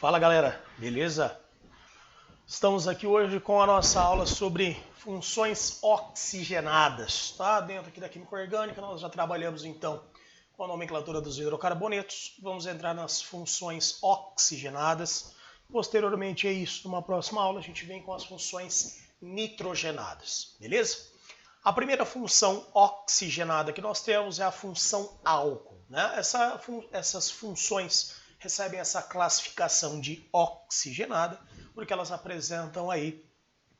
Fala galera, beleza? Estamos aqui hoje com a nossa aula sobre funções oxigenadas, tá? Dentro aqui da química orgânica nós já trabalhamos então com a nomenclatura dos hidrocarbonetos, vamos entrar nas funções oxigenadas. Posteriormente a isso, numa próxima aula, a gente vem com as funções nitrogenadas, beleza? A primeira função oxigenada que nós temos é a função álcool, né? Essas funções recebem essa classificação de oxigenada, porque elas apresentam aí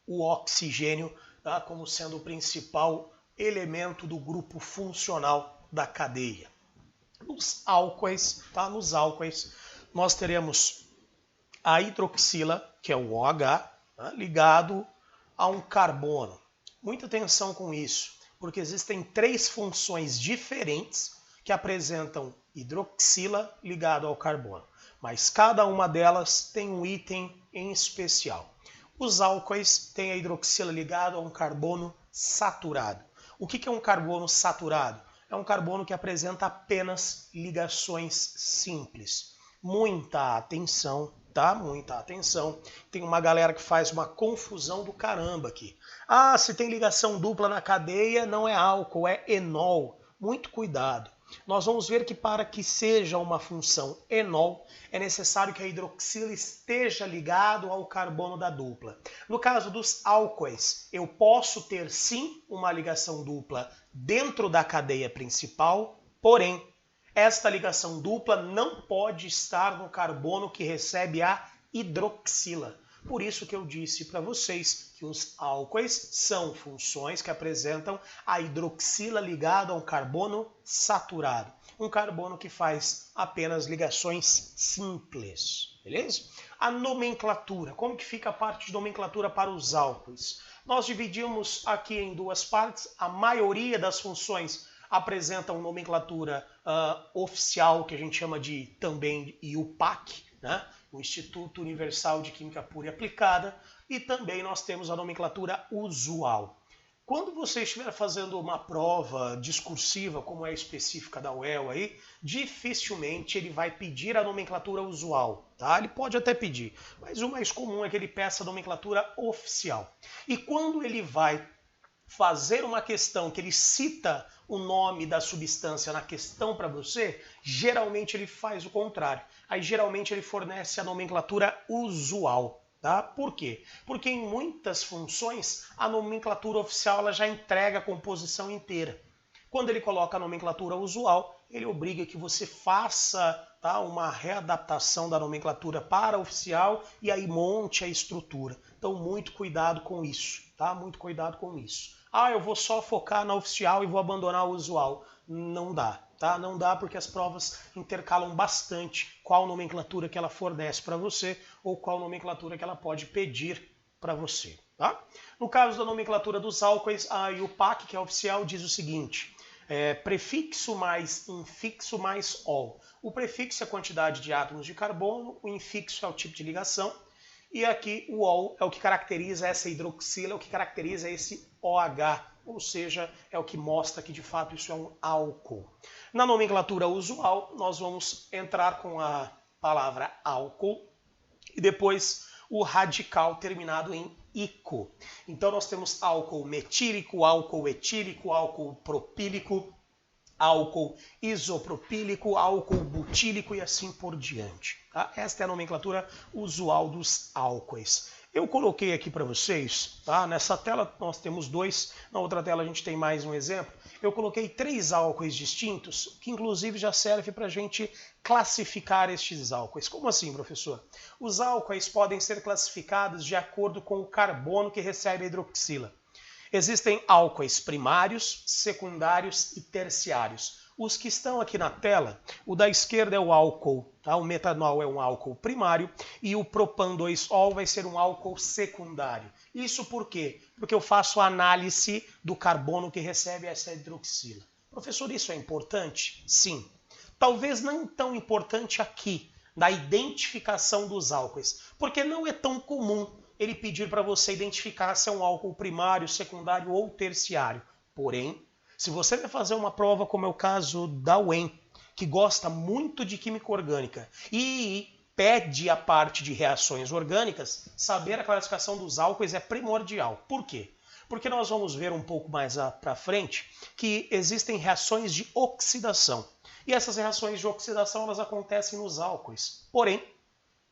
o oxigênio, tá, como sendo o principal elemento do grupo funcional da cadeia. Nos álcoois, nós teremos a hidroxila, que é o OH, tá, ligado a um carbono. Muita atenção com isso, porque existem três funções diferentes que apresentam hidroxila ligado ao carbono, mas cada uma delas tem um item em especial. Os álcoois têm a hidroxila ligada a um carbono saturado. O que é um carbono saturado? É um carbono que apresenta apenas ligações simples. Muita atenção, tá? Muita atenção. Tem uma galera que faz uma confusão do caramba aqui. Ah, se tem ligação dupla na cadeia, não é álcool, é enol. Muito cuidado. Nós vamos ver que para que seja uma função enol, é necessário que a hidroxila esteja ligado ao carbono da dupla. No caso dos álcoois, eu posso ter sim uma ligação dupla dentro da cadeia principal, porém, esta ligação dupla não pode estar no carbono que recebe a hidroxila. Por isso que eu disse para vocês que os álcoois são funções que apresentam a hidroxila ligada a um carbono saturado. Um carbono que faz apenas ligações simples, beleza? A nomenclatura, como que fica a parte de nomenclatura para os álcoois? Nós dividimos aqui em duas partes. A maioria das funções apresentam nomenclatura oficial, que a gente chama de também IUPAC, né? O Instituto Universal de Química Pura e Aplicada, e também nós temos a nomenclatura usual. Quando você estiver fazendo uma prova discursiva, como é específica da UEL aí, dificilmente ele vai pedir a nomenclatura usual, tá? Ele pode até pedir, mas o mais comum é que ele peça a nomenclatura oficial. E quando ele vai fazer uma questão que ele cita o nome da substância na questão para você, geralmente ele faz o contrário. Aí geralmente ele fornece a nomenclatura usual. Tá? Por quê? Porque em muitas funções a nomenclatura oficial ela já entrega a composição inteira. Quando ele coloca a nomenclatura usual, ele obriga que você faça, tá, uma readaptação da nomenclatura para a oficial e aí monte a estrutura. Então muito cuidado com isso, tá? Muito cuidado com isso. Ah, eu vou só focar na oficial e vou abandonar o usual. Não dá, tá? Não dá porque as provas intercalam bastante qual nomenclatura que ela fornece para você ou qual nomenclatura que ela pode pedir para você, tá? No caso da nomenclatura dos álcoois, a IUPAC, que é oficial, diz o seguinte: prefixo mais infixo mais ol. O prefixo é a quantidade de átomos de carbono, o infixo é o tipo de ligação, e aqui o ol é o que caracteriza essa hidroxila, é o que caracteriza esse OH, ou seja, é o que mostra que de fato isso é um álcool. Na nomenclatura usual, nós vamos entrar com a palavra álcool e depois o radical terminado em ico. Então nós temos álcool metílico, álcool etílico, álcool propílico, álcool isopropílico, álcool butílico e assim por diante. Tá? Esta é a nomenclatura usual dos álcoois. Eu coloquei aqui para vocês, tá? Nessa tela nós temos dois, na outra tela a gente tem mais um exemplo. Eu coloquei 3 álcoois distintos, que inclusive já serve para a gente classificar estes álcoois. Como assim, professor? Os álcoois podem ser classificados de acordo com o carbono que recebe a hidroxila. Existem álcoois primários, secundários e terciários. Os que estão aqui na tela, o da esquerda é o álcool, tá? O metanol é um álcool primário e o propan-2-ol vai ser um álcool secundário. Isso por quê? Porque eu faço a análise do carbono que recebe essa hidroxila. Professor, isso é importante? Sim. Talvez não tão importante aqui, na identificação dos álcoois, porque não é tão comum ele pedir para você identificar se é um álcool primário, secundário ou terciário. Porém, se você vai fazer uma prova como é o caso da UEM, que gosta muito de química orgânica e pede a parte de reações orgânicas, saber a classificação dos álcoois é primordial. Por quê? Porque nós vamos ver um pouco mais para frente que existem reações de oxidação. E essas reações de oxidação elas acontecem nos álcoois. Porém,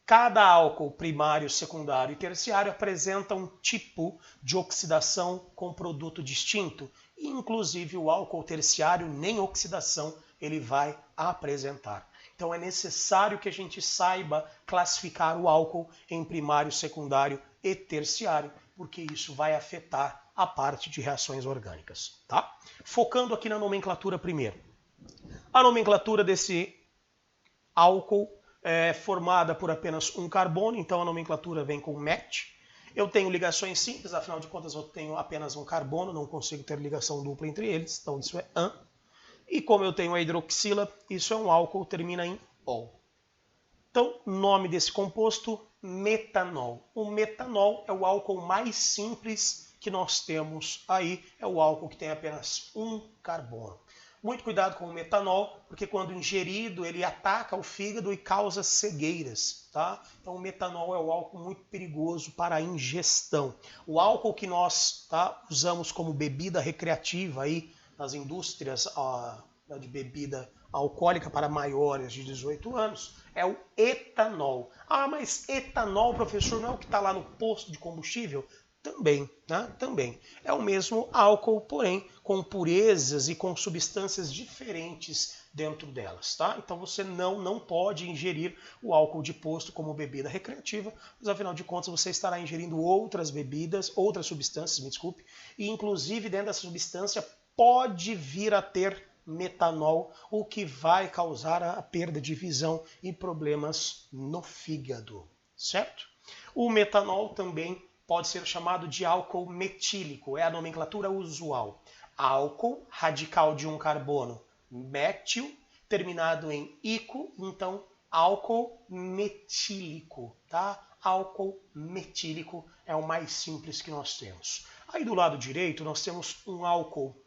cada álcool primário, secundário e terciário apresenta um tipo de oxidação com produto distinto. E, inclusive, o álcool terciário nem oxidação ele vai apresentar. Então é necessário que a gente saiba classificar o álcool em primário, secundário e terciário, porque isso vai afetar a parte de reações orgânicas. Tá? Focando aqui na nomenclatura primeiro. A nomenclatura desse álcool é formada por apenas um carbono, então a nomenclatura vem com MET. Eu tenho ligações simples, afinal de contas eu tenho apenas um carbono, não consigo ter ligação dupla entre eles, então isso é AN. E como eu tenho a hidroxila, isso é um álcool, termina em ol. Então, nome desse composto, metanol. O metanol é o álcool mais simples que nós temos aí, é o álcool que tem apenas um carbono. Muito cuidado com o metanol, porque quando ingerido ele ataca o fígado e causa cegueiras. Tá? Então o metanol é um álcool muito perigoso para a ingestão. O álcool que nós usamos como bebida recreativa aí, nas indústrias de bebida alcoólica para maiores de 18 anos, é o etanol. Ah, mas etanol, professor, não é o que está lá no posto de combustível? Também, né? Também. É o mesmo álcool, porém com purezas e com substâncias diferentes dentro delas. Tá? Então você não pode ingerir o álcool de posto como bebida recreativa, mas afinal de contas você estará ingerindo outras bebidas, outras substâncias, me desculpe, e inclusive dentro dessa substância pode vir a ter metanol, o que vai causar a perda de visão e problemas no fígado, certo? O metanol também pode ser chamado de álcool metílico, é a nomenclatura usual. Álcool, radical de um carbono, métil, terminado em ico, então álcool metílico, tá? Álcool metílico é o mais simples que nós temos. Aí do lado direito nós temos um álcool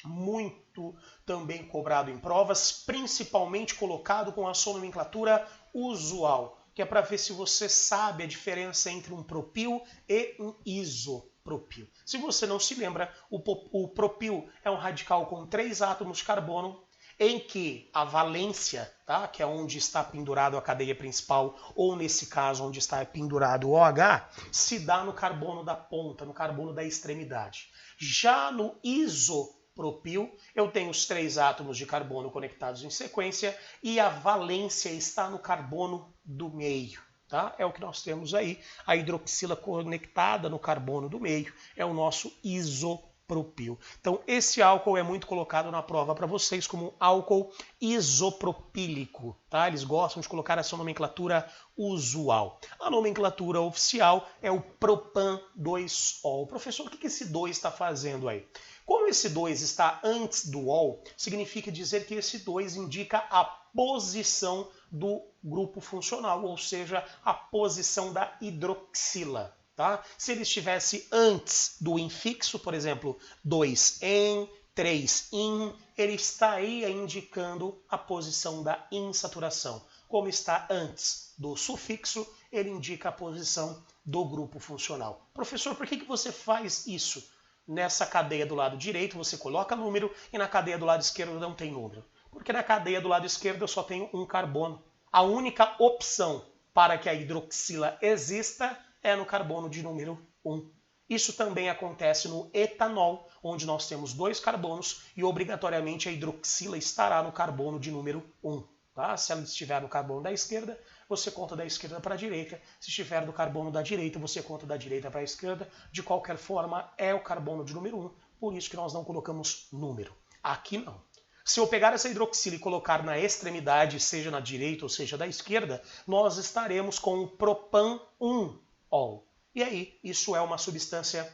muito também cobrado em provas, principalmente colocado com a sua nomenclatura usual, que é para ver se você sabe a diferença entre um propil e um isopropil. Se você não se lembra, o propil é um radical com 3 átomos de carbono, em que a valência, tá, que é onde está pendurado a cadeia principal, ou nesse caso onde está pendurado o OH, se dá no carbono da ponta, no carbono da extremidade. Já no isopropil, eu tenho os 3 átomos de carbono conectados em sequência e a valência está no carbono do meio. Tá? É o que nós temos aí, a hidroxila conectada no carbono do meio, é o nosso isopropil. Então esse álcool é muito colocado na prova para vocês como álcool isopropílico. Tá? Eles gostam de colocar essa nomenclatura usual. A nomenclatura oficial é o propan-2-ol. Professor, o que esse 2 está fazendo aí? Como esse 2 está antes do ol, significa dizer que esse 2 indica a posição do grupo funcional, ou seja, a posição da hidroxila. Tá? Se ele estivesse antes do infixo, por exemplo, 2 em, 3 in, ele estaria indicando a posição da insaturação. Como está antes do sufixo, ele indica a posição do grupo funcional. Professor, por que você faz isso? Nessa cadeia do lado direito você coloca número e na cadeia do lado esquerdo não tem número. Porque na cadeia do lado esquerdo eu só tenho um carbono. A única opção para que a hidroxila exista é no carbono de número 1. Isso também acontece no etanol, onde nós temos 2 carbonos e obrigatoriamente a hidroxila estará no carbono de número 1. Tá? Se ela estiver no carbono da esquerda, você conta da esquerda para a direita. Se estiver do carbono da direita, você conta da direita para a esquerda. De qualquer forma, é o carbono de número 1, por isso que nós não colocamos número. Aqui não. Se eu pegar essa hidroxila e colocar na extremidade, seja na direita ou seja da esquerda, nós estaremos com o propan-1-ol. E aí, isso é uma substância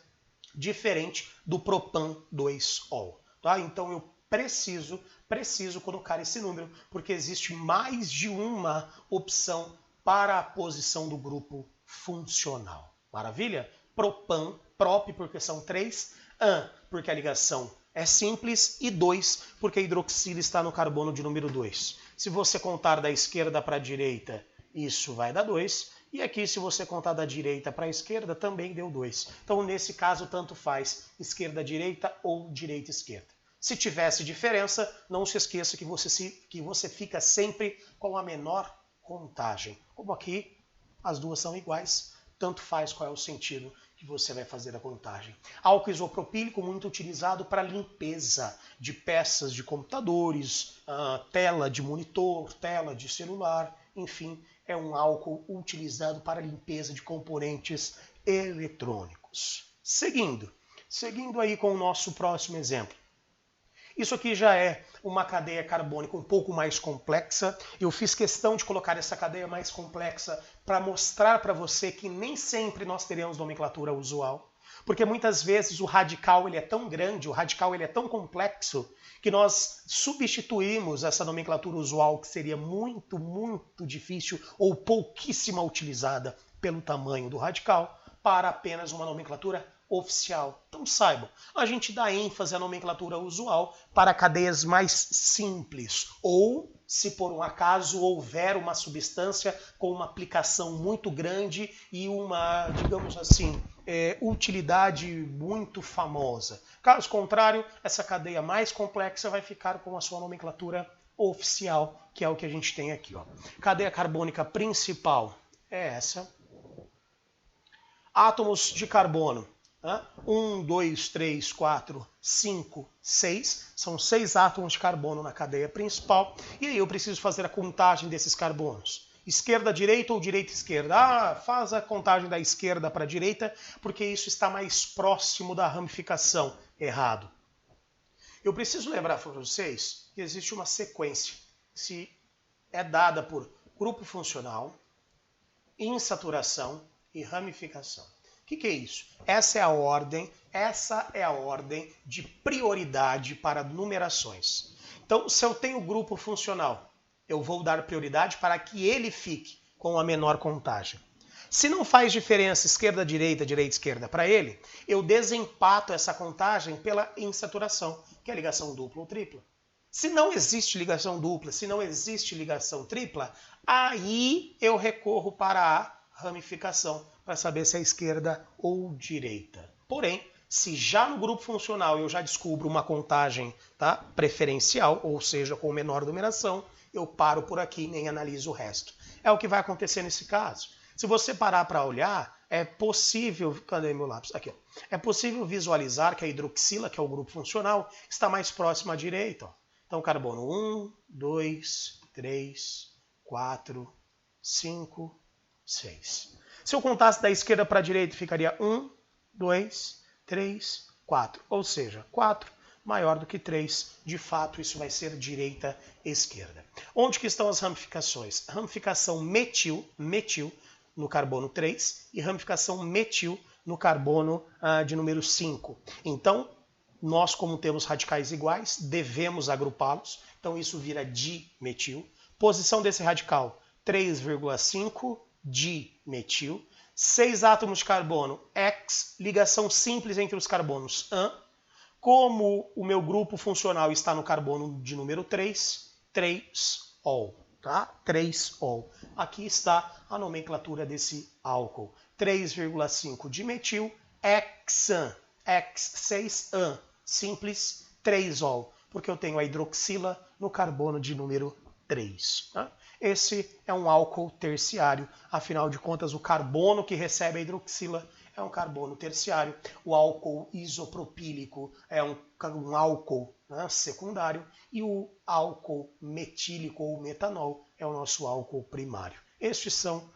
diferente do propan-2-ol. Tá? Então eu preciso colocar esse número, porque existe mais de uma opção para a posição do grupo funcional. Maravilha? Propan, prop, porque são 3, an, porque a ligação é simples, e 2, porque a hidroxila está no carbono de número 2. Se você contar da esquerda para a direita isso vai dar 2. E aqui, se você contar da direita para a esquerda, também deu 2. Então, nesse caso, tanto faz esquerda-direita ou direita-esquerda. Se tivesse diferença, não se esqueça que você fica sempre com a menor contagem. Como aqui, as duas são iguais, tanto faz qual é o sentido que você vai fazer a contagem. Álcool isopropílico muito utilizado para limpeza de peças de computadores, tela de monitor, tela de celular, enfim, é um álcool utilizado para limpeza de componentes eletrônicos. Seguindo aí com o nosso próximo exemplo. Isso aqui já é uma cadeia carbônica um pouco mais complexa. Eu fiz questão de colocar essa cadeia mais complexa para mostrar para você que nem sempre nós teremos nomenclatura usual. Porque muitas vezes o radical ele é tão grande, o radical ele é tão complexo, que nós substituímos essa nomenclatura usual, que seria muito, muito difícil ou pouquíssima utilizada pelo tamanho do radical, para apenas uma nomenclatura oficial. Então saibam, a gente dá ênfase à nomenclatura usual para cadeias mais simples, ou se por um acaso houver uma substância com uma aplicação muito grande e uma, digamos assim, utilidade muito famosa. Caso contrário, essa cadeia mais complexa vai ficar com a sua nomenclatura oficial, que é o que a gente tem aqui. Ó. Cadeia carbônica principal é essa. Átomos de carbono. 1, 2, 3, 4, 5, 6. São 6 átomos de carbono na cadeia principal. E aí eu preciso fazer a contagem desses carbonos. Esquerda, direita ou direita, esquerda? Faz a contagem da esquerda para a direita, porque isso está mais próximo da ramificação. Errado. Eu preciso lembrar para vocês que existe uma sequência. Se é dada por grupo funcional, insaturação e ramificação. O que é isso? Essa é a ordem de prioridade para numerações. Então, se eu tenho grupo funcional, eu vou dar prioridade para que ele fique com a menor contagem. Se não faz diferença esquerda-direita, direita-esquerda para ele, eu desempato essa contagem pela insaturação, que é ligação dupla ou tripla. Se não existe ligação dupla, se não existe ligação tripla, aí eu recorro para a ramificação, para saber se é esquerda ou direita. Porém, se já no grupo funcional eu já descubro uma contagem preferencial, ou seja, com menor numeração, eu paro por aqui e nem analiso o resto. É o que vai acontecer nesse caso. Se você parar para olhar, é possível... Cadê meu lápis? Aqui. Ó. É possível visualizar que a hidroxila, que é o grupo funcional, está mais próxima à direita. Ó. Então, carbono 1, 2, 3, 4, 5, 6. Se eu contasse da esquerda para a direita, ficaria 1, 2, 3, 4. Ou seja, 4 maior do que 3. De fato, isso vai ser direita-esquerda. Onde que estão as ramificações? Ramificação metil no carbono 3 e ramificação metil no carbono de número 5. Então, nós, como temos radicais iguais, devemos agrupá-los. Então, isso vira dimetil. Posição desse radical, 3,5 dimetil. 6 átomos de carbono, X, ligação simples entre os carbonos, AN. Como o meu grupo funcional está no carbono de número 3, 3-ol. Tá? 3-ol. Aqui está a nomenclatura desse álcool. 3,5 dimetil, hexan, X6-an, simples, 3-ol, porque eu tenho a hidroxila no carbono de número 3. Tá? Esse é um álcool terciário, afinal de contas o carbono que recebe a hidroxila é um carbono terciário. O álcool isopropílico é um álcool secundário e o álcool metílico ou metanol é o nosso álcool primário. Estes são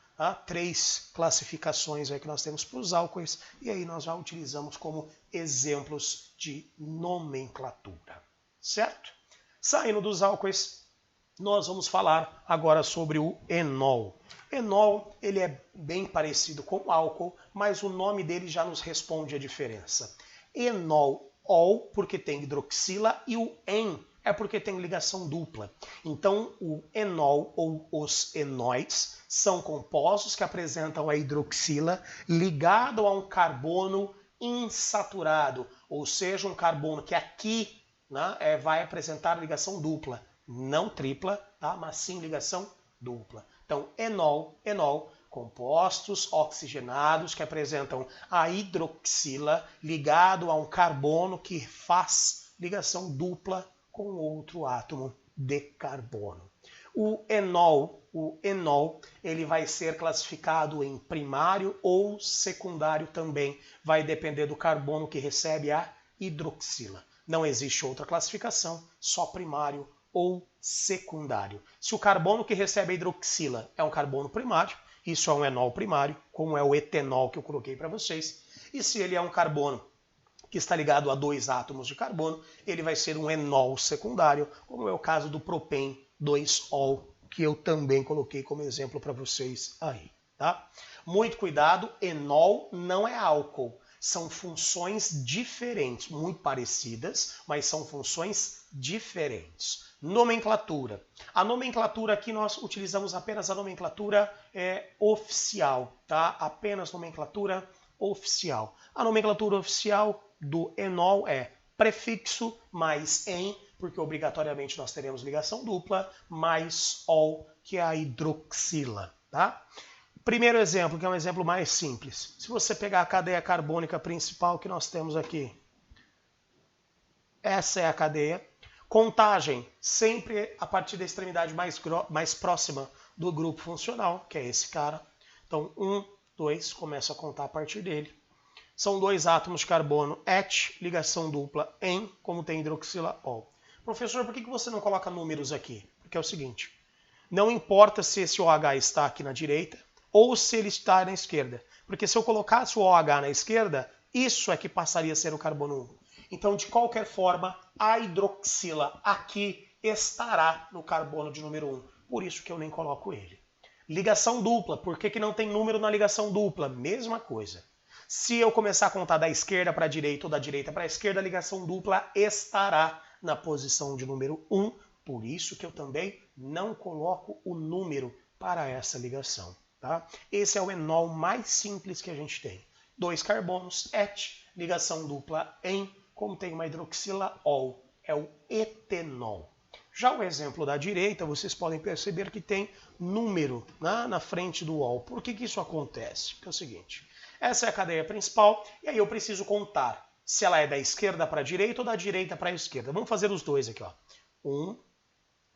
3 classificações aí que nós temos para os álcoois e aí nós já utilizamos como exemplos de nomenclatura, certo? Saindo dos álcoois, nós vamos falar agora sobre o enol. Enol, ele é bem parecido com o álcool, mas o nome dele já nos responde a diferença. Enol-ol, porque tem hidroxila, e o en é porque tem ligação dupla. Então, o enol ou os enóis são compostos que apresentam a hidroxila ligado a um carbono insaturado, ou seja, um carbono que aqui vai apresentar ligação dupla, não tripla, mas sim ligação dupla. Então, enol, enol, compostos oxigenados que apresentam a hidroxila ligado a um carbono que faz ligação dupla com outro átomo de carbono. O enol, ele vai ser classificado em primário ou secundário também. Vai depender do carbono que recebe a hidroxila. Não existe outra classificação, só primário ou secundário. Se o carbono que recebe a hidroxila é um carbono primário, isso é um enol primário, como é o etenol que eu coloquei para vocês. E se ele é um carbono que está ligado a 2 átomos de carbono, ele vai ser um enol secundário, como é o caso do propen 2-ol, que eu também coloquei como exemplo para vocês aí, tá? Muito cuidado, enol não é álcool. São funções diferentes, muito parecidas, mas são funções diferentes. Nomenclatura. A nomenclatura aqui nós utilizamos apenas a nomenclatura oficial, tá? Apenas nomenclatura oficial. A nomenclatura oficial do enol é prefixo mais em, porque obrigatoriamente nós teremos ligação dupla, mais ol, que é a hidroxila, tá? Primeiro exemplo, que é um exemplo mais simples. Se você pegar a cadeia carbônica principal que nós temos aqui, essa é a cadeia. Contagem sempre a partir da extremidade mais próxima do grupo funcional, que é esse cara. Então, 1, 2, começa a contar a partir dele. São 2 átomos de carbono, et, ligação dupla, em, como tem hidroxila, ol. Professor, por que você não coloca números aqui? Porque é o seguinte, não importa se esse OH está aqui na direita ou se ele está na esquerda. Porque se eu colocasse o OH na esquerda, isso é que passaria a ser o carbono 1. Então, de qualquer forma, a hidroxila aqui estará no carbono de número 1. Por isso que eu nem coloco ele. Ligação dupla. Por que não tem número na ligação dupla? Mesma coisa. Se eu começar a contar da esquerda para a direita ou da direita para a esquerda, a ligação dupla estará na posição de número 1. Por isso que eu também não coloco o número para essa ligação. Tá? Esse é o enol mais simples que a gente tem. 2 carbonos, et, ligação dupla em, como tem uma hidroxila, ol, é o etenol. Já o exemplo da direita, vocês podem perceber que tem número na frente do ol. Por que isso acontece? Porque é o seguinte, essa é a cadeia principal, e aí eu preciso contar se ela é da esquerda para a direita ou da direita para a esquerda. Vamos fazer os dois aqui, ó. 1,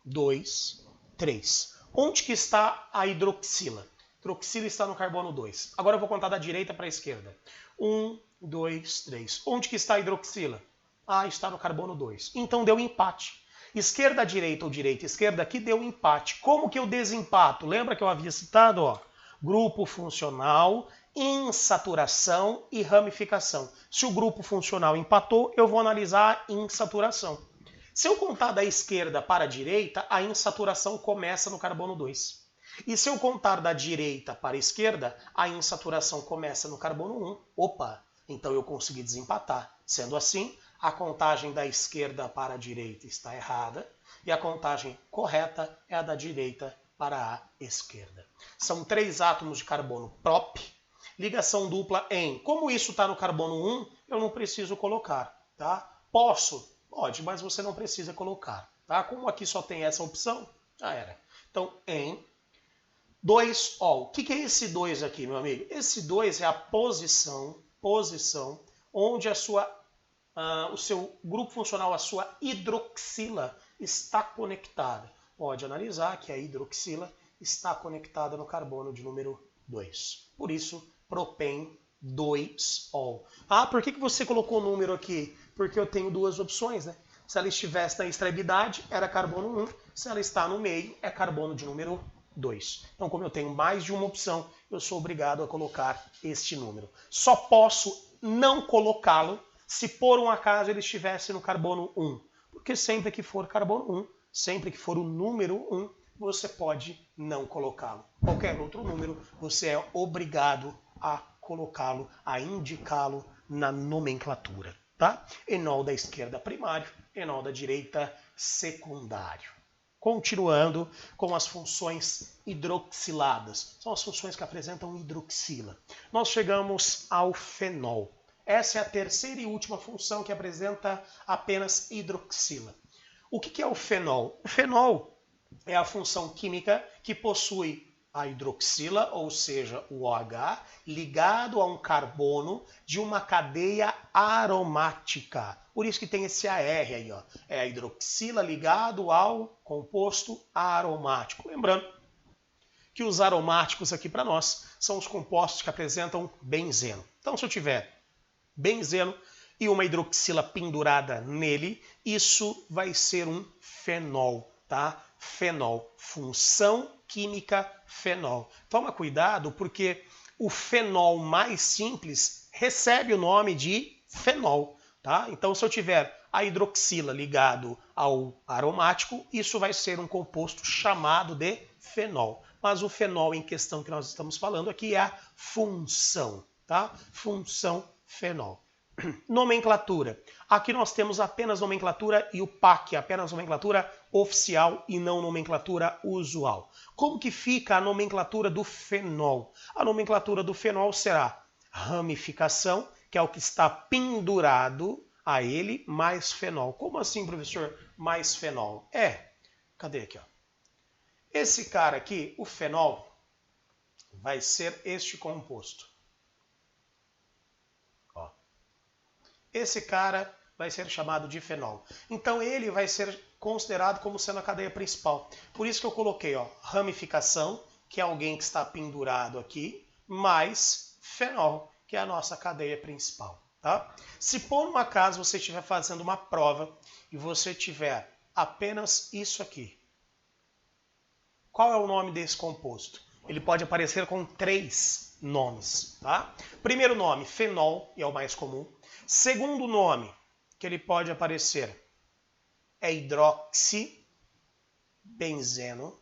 2, 3. Onde que está a hidroxila? A hidroxila está no carbono 2. Agora eu vou contar da direita para a esquerda. 1, 2, 3. Onde que está a hidroxila? Ah, está no carbono 2. Então deu empate. Esquerda, direita ou direita, esquerda aqui deu empate. Como que eu desempato? Lembra que eu havia citado, ó? Grupo funcional, insaturação e ramificação. Se o grupo funcional empatou, eu vou analisar a insaturação. Se eu contar da esquerda para a direita, a insaturação começa no carbono 2. E se eu contar da direita para a esquerda, a insaturação começa no carbono 1. Opa, então eu consegui desempatar. Sendo assim, a contagem da esquerda para a direita está errada e a contagem correta é a da direita para a esquerda. São 3 átomos de carbono prop, ligação dupla em. Como isso está no carbono 1, eu não preciso colocar, tá? Posso? Pode, mas você não precisa colocar, tá? Como aqui só tem essa opção, já era. Então, em 2-ol. O que é esse 2 aqui, meu amigo? Esse 2 é a posição onde o seu grupo funcional, a sua hidroxila, está conectada. Pode analisar que a hidroxila está conectada no carbono de número 2. Por isso, propen 2-ol. Ah, por que você colocou o número aqui? Porque eu tenho 2 opções, né? Se ela estivesse na extremidade, era carbono 1. Se ela está no meio, é carbono de número 2. Então, como eu tenho mais de uma opção, eu sou obrigado a colocar este número. Só posso não colocá-lo se por um acaso ele estivesse no carbono 1. Porque sempre que for carbono 1, sempre que for o número 1, você pode não colocá-lo. Qualquer outro número, você é obrigado a colocá-lo, a indicá-lo na nomenclatura. Tá? Enol da esquerda primário, enol da direita secundário. Continuando com as funções hidroxiladas. São as funções que apresentam hidroxila. Nós chegamos ao fenol. Essa é a terceira e última função que apresenta apenas hidroxila. O que é o fenol? O fenol é a função química que possui a hidroxila, ou seja, o OH, ligado a um carbono de uma cadeia aromática. Por isso que tem esse AR aí, ó. É a hidroxila ligado ao composto aromático. Lembrando que os aromáticos aqui para nós são os compostos que apresentam benzeno. Então, se eu tiver benzeno e uma hidroxila pendurada nele, isso vai ser um fenol, tá? Fenol, função química fenol. Toma cuidado porque o fenol mais simples recebe o nome de fenol, tá? Então, se eu tiver a hidroxila ligado ao aromático, isso vai ser um composto chamado de fenol. Mas o fenol em questão que nós estamos falando aqui é a função, tá? Função fenol. Nomenclatura. Aqui nós temos apenas nomenclatura e o PAC, apenas nomenclatura oficial e não nomenclatura usual. Como que fica a nomenclatura do fenol? A nomenclatura do fenol será ramificação, que é o que está pendurado a ele, mais fenol. Como assim, professor, mais fenol? Cadê aqui, ó? Esse cara aqui, o fenol, vai ser este composto. Ó. Esse cara vai ser chamado de fenol. Então ele vai ser considerado como sendo a cadeia principal. Por isso que eu coloquei, ó, ramificação, que é alguém que está pendurado aqui, mais fenol, que é a nossa cadeia principal. Tá? Se por um acaso você estiver fazendo uma prova e você tiver apenas isso aqui, qual é o nome desse composto? Ele pode aparecer com 3 nomes. Tá? Primeiro nome, fenol, e é o mais comum. Segundo nome que ele pode aparecer é hidroxibenzeno.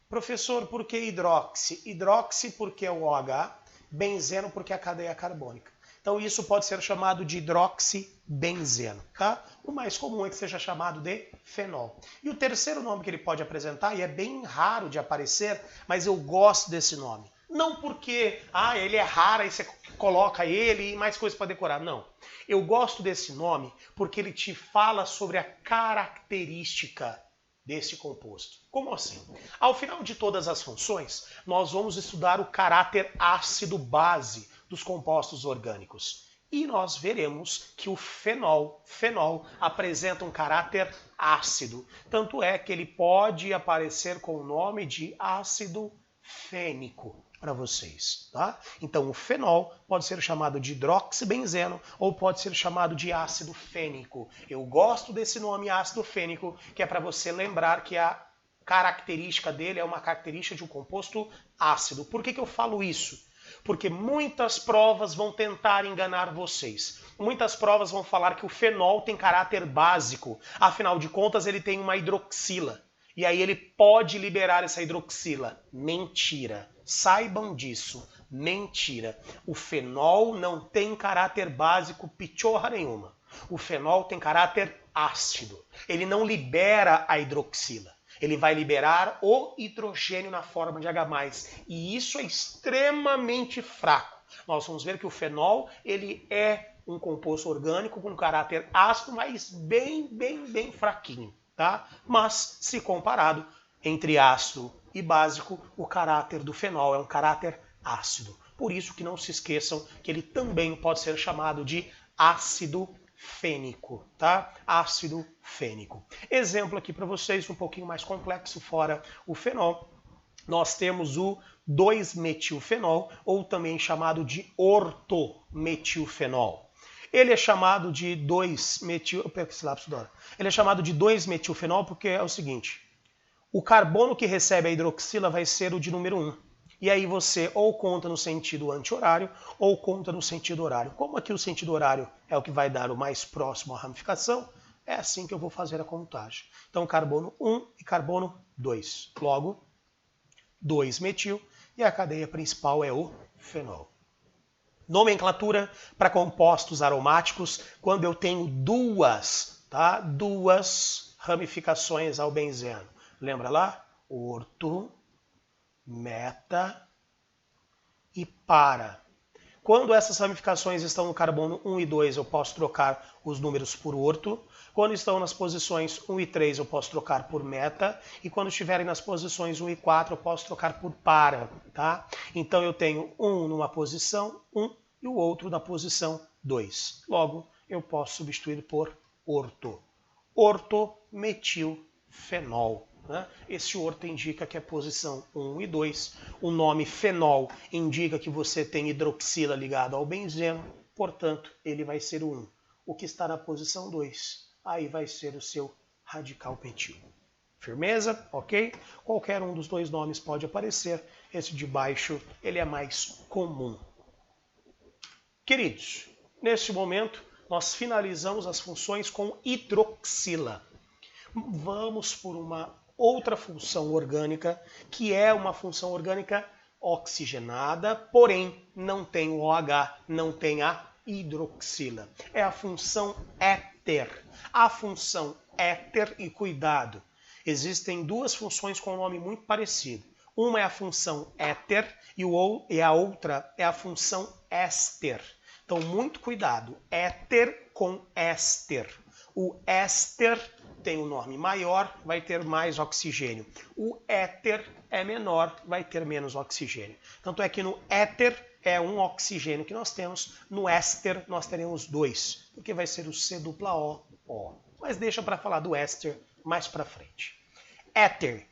Professor, por que hidroxi? Hidroxi porque é o OH, benzeno porque é a cadeia carbônica. Então isso pode ser chamado de hidroxibenzeno, tá? O mais comum é que seja chamado de fenol. E o terceiro nome que ele pode apresentar, e é bem raro de aparecer, mas eu gosto desse nome. Não porque ele é raro, aí você coloca ele e mais coisas para decorar. Não. Eu gosto desse nome porque ele te fala sobre a característica desse composto. Como assim? Ao final de todas as funções, nós vamos estudar o caráter ácido-base dos compostos orgânicos. E nós veremos que o fenol apresenta um caráter ácido. Tanto é que ele pode aparecer com o nome de ácido fênico para vocês, tá? Então o fenol pode ser chamado de hidroxibenzeno ou pode ser chamado de ácido fênico. Eu gosto desse nome ácido fênico, que é para você lembrar que a característica dele é uma característica de um composto ácido. Por que eu falo isso? Porque muitas provas vão tentar enganar vocês. Muitas provas vão falar que o fenol tem caráter básico. Afinal de contas, ele tem uma hidroxila. E aí ele pode liberar essa hidroxila. Mentira. Saibam disso. Mentira. O fenol não tem caráter básico pichorra nenhuma. O fenol tem caráter ácido. Ele não libera a hidroxila. Ele vai liberar o hidrogênio na forma de H+. E isso é extremamente fraco. Nós vamos ver que o fenol ele é um composto orgânico com caráter ácido, mas bem fraquinho. Tá? Mas, se comparado entre ácido e básico, o caráter do fenol é um caráter ácido. Por isso que não se esqueçam que ele também pode ser chamado de ácido fênico, tá? Ácido fênico. Exemplo aqui para vocês, um pouquinho mais complexo, fora o fenol. Nós temos o 2-metilfenol, ou também chamado de ortometilfenol. Ele é chamado de 2-metilfenol porque é o seguinte, o carbono que recebe a hidroxila vai ser o de número 1. E aí você ou conta no sentido anti-horário ou conta no sentido horário. Como aqui o sentido horário é o que vai dar o mais próximo à ramificação, é assim que eu vou fazer a contagem. Então carbono 1 e carbono 2. Logo, 2-metil e a cadeia principal é o fenol. Nomenclatura para compostos aromáticos quando eu tenho duas ramificações ao benzeno. Lembra lá? Orto, meta e para. Quando essas ramificações estão no carbono 1 e 2, eu posso trocar os números por orto. Quando estão nas posições 1 e 3 eu posso trocar por meta, e quando estiverem nas posições 1 e 4 eu posso trocar por para, tá? Então eu tenho um numa posição 1 e o outro na posição 2. Logo, eu posso substituir por orto. Ortometilfenol. Né? Esse orto indica que é posição 1 e 2. O nome fenol indica que você tem hidroxila ligado ao benzeno, portanto, ele vai ser o 1. O que está na posição 2, aí vai ser o seu radical metil. Firmeza? Ok? Qualquer um dos dois nomes pode aparecer. Esse de baixo, ele é mais comum. Queridos, neste momento, nós finalizamos as funções com hidroxila. Vamos por uma outra função orgânica, que é uma função orgânica oxigenada, porém não tem o OH, não tem a hidroxila. É a função éter. A função éter, e cuidado, existem duas funções com um nome muito parecido. Uma é a função éter e a outra é a função éster. Então, muito cuidado. Éter com éster. O éster tem um nome maior, vai ter mais oxigênio. O éter é menor, vai ter menos oxigênio. Tanto é que no éter é um oxigênio que nós temos, no éster nós teremos 2, porque vai ser o C-O-O. Mas deixa para falar do éster mais para frente. Éter.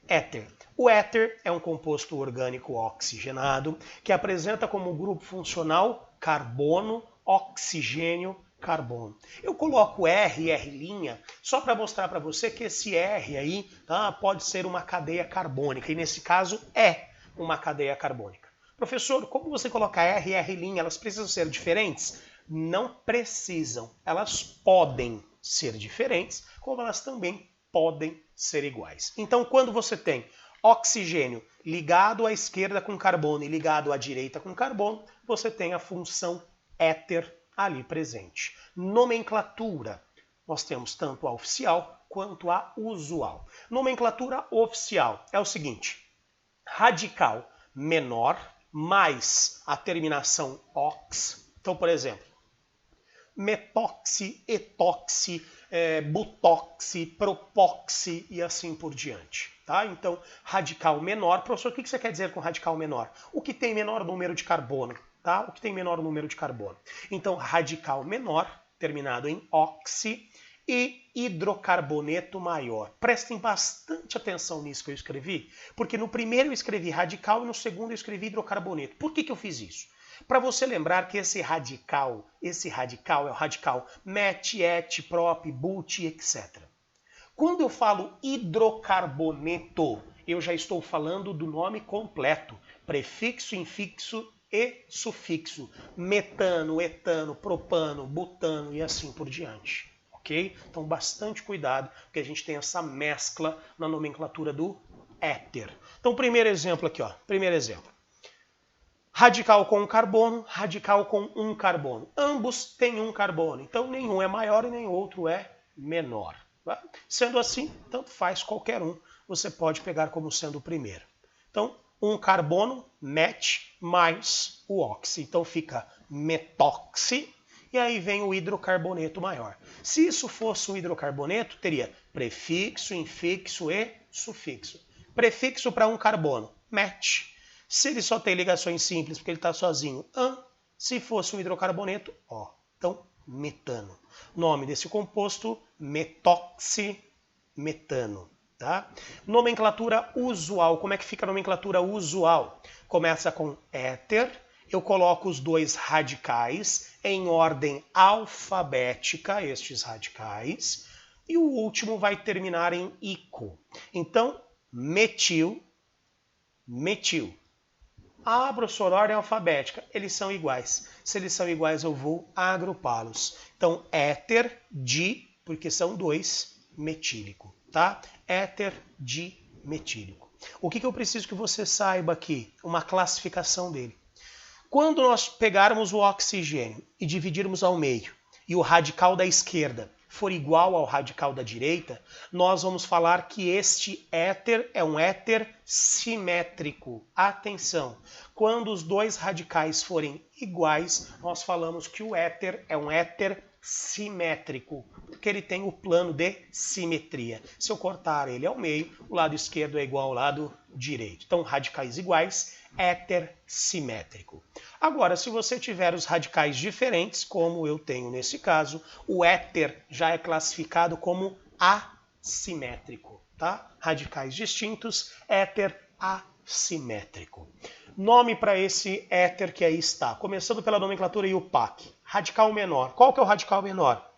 O éter é um composto orgânico oxigenado que apresenta como grupo funcional carbono, oxigênio, carbono. Eu coloco R e R' só para mostrar para você que esse R aí, tá, pode ser uma cadeia carbônica, e nesse caso é uma cadeia carbônica. Professor, como você coloca R e R', elas precisam ser diferentes? Não precisam. Elas podem ser diferentes, como elas também podem ser iguais. Então, quando você tem oxigênio ligado à esquerda com carbono e ligado à direita com carbono, você tem a função éter ali presente. Nomenclatura. Nós temos tanto a oficial quanto a usual. Nomenclatura oficial é o seguinte: radical menor mais a terminação ox. Então, por exemplo, metoxi, etoxi, butoxi, propoxi e assim por diante. Tá? Então, radical menor. Professor, o que você quer dizer com radical menor? O que tem menor número de carbono. Tá? O que tem menor número de carbono. Então, radical menor, terminado em oxi, e hidrocarboneto maior. Prestem bastante atenção nisso que eu escrevi, porque no primeiro eu escrevi radical e no segundo eu escrevi hidrocarboneto. Por que eu fiz isso? Para você lembrar que esse radical é o radical met, et, prop, but, etc. Quando eu falo hidrocarboneto, eu já estou falando do nome completo, prefixo, infixo e sufixo, metano, etano, propano, butano e assim por diante. Ok? Então, bastante cuidado, porque a gente tem essa mescla na nomenclatura do éter. Então, primeiro exemplo aqui, ó. Primeiro exemplo. Radical com um carbono, radical com um carbono. Ambos têm um carbono, então nenhum é maior e nem o outro é menor. Tá? Sendo assim, tanto faz qualquer um, você pode pegar como sendo o primeiro. Então, um carbono, met, mais o oxi. Então fica metoxi, e aí vem o hidrocarboneto maior. Se isso fosse um hidrocarboneto, teria prefixo, infixo e sufixo. Prefixo para um carbono, met. Se ele só tem ligações simples, porque ele está sozinho, an. Se fosse um hidrocarboneto, ó. Então, metano. Nome desse composto, metoximetano. Tá? Nomenclatura usual. Como é que fica a nomenclatura usual? Começa com éter. Eu coloco os dois radicais em ordem alfabética, estes radicais. E o último vai terminar em ico. Então, metil, metil. Ah, professor, ordem alfabética. Eles são iguais. Se eles são iguais, eu vou agrupá-los. Então, éter, di, porque são dois, metílico. Tá? Éter dimetílico. O que eu preciso que você saiba aqui? Uma classificação dele. Quando nós pegarmos o oxigênio e dividirmos ao meio, e o radical da esquerda for igual ao radical da direita, nós vamos falar que este éter é um éter simétrico. Atenção! Quando os dois radicais forem iguais, nós falamos que o éter é um éter simétrico, porque ele tem o plano de simetria. Se eu cortar ele ao meio, o lado esquerdo é igual ao lado direito. Então, radicais iguais, éter simétrico. Agora, se você tiver os radicais diferentes, como eu tenho nesse caso, o éter já é classificado como assimétrico, tá? Radicais distintos, éter assimétrico. Nome para esse éter que aí está, começando pela nomenclatura IUPAC. Radical menor. Qual que é o radical menor?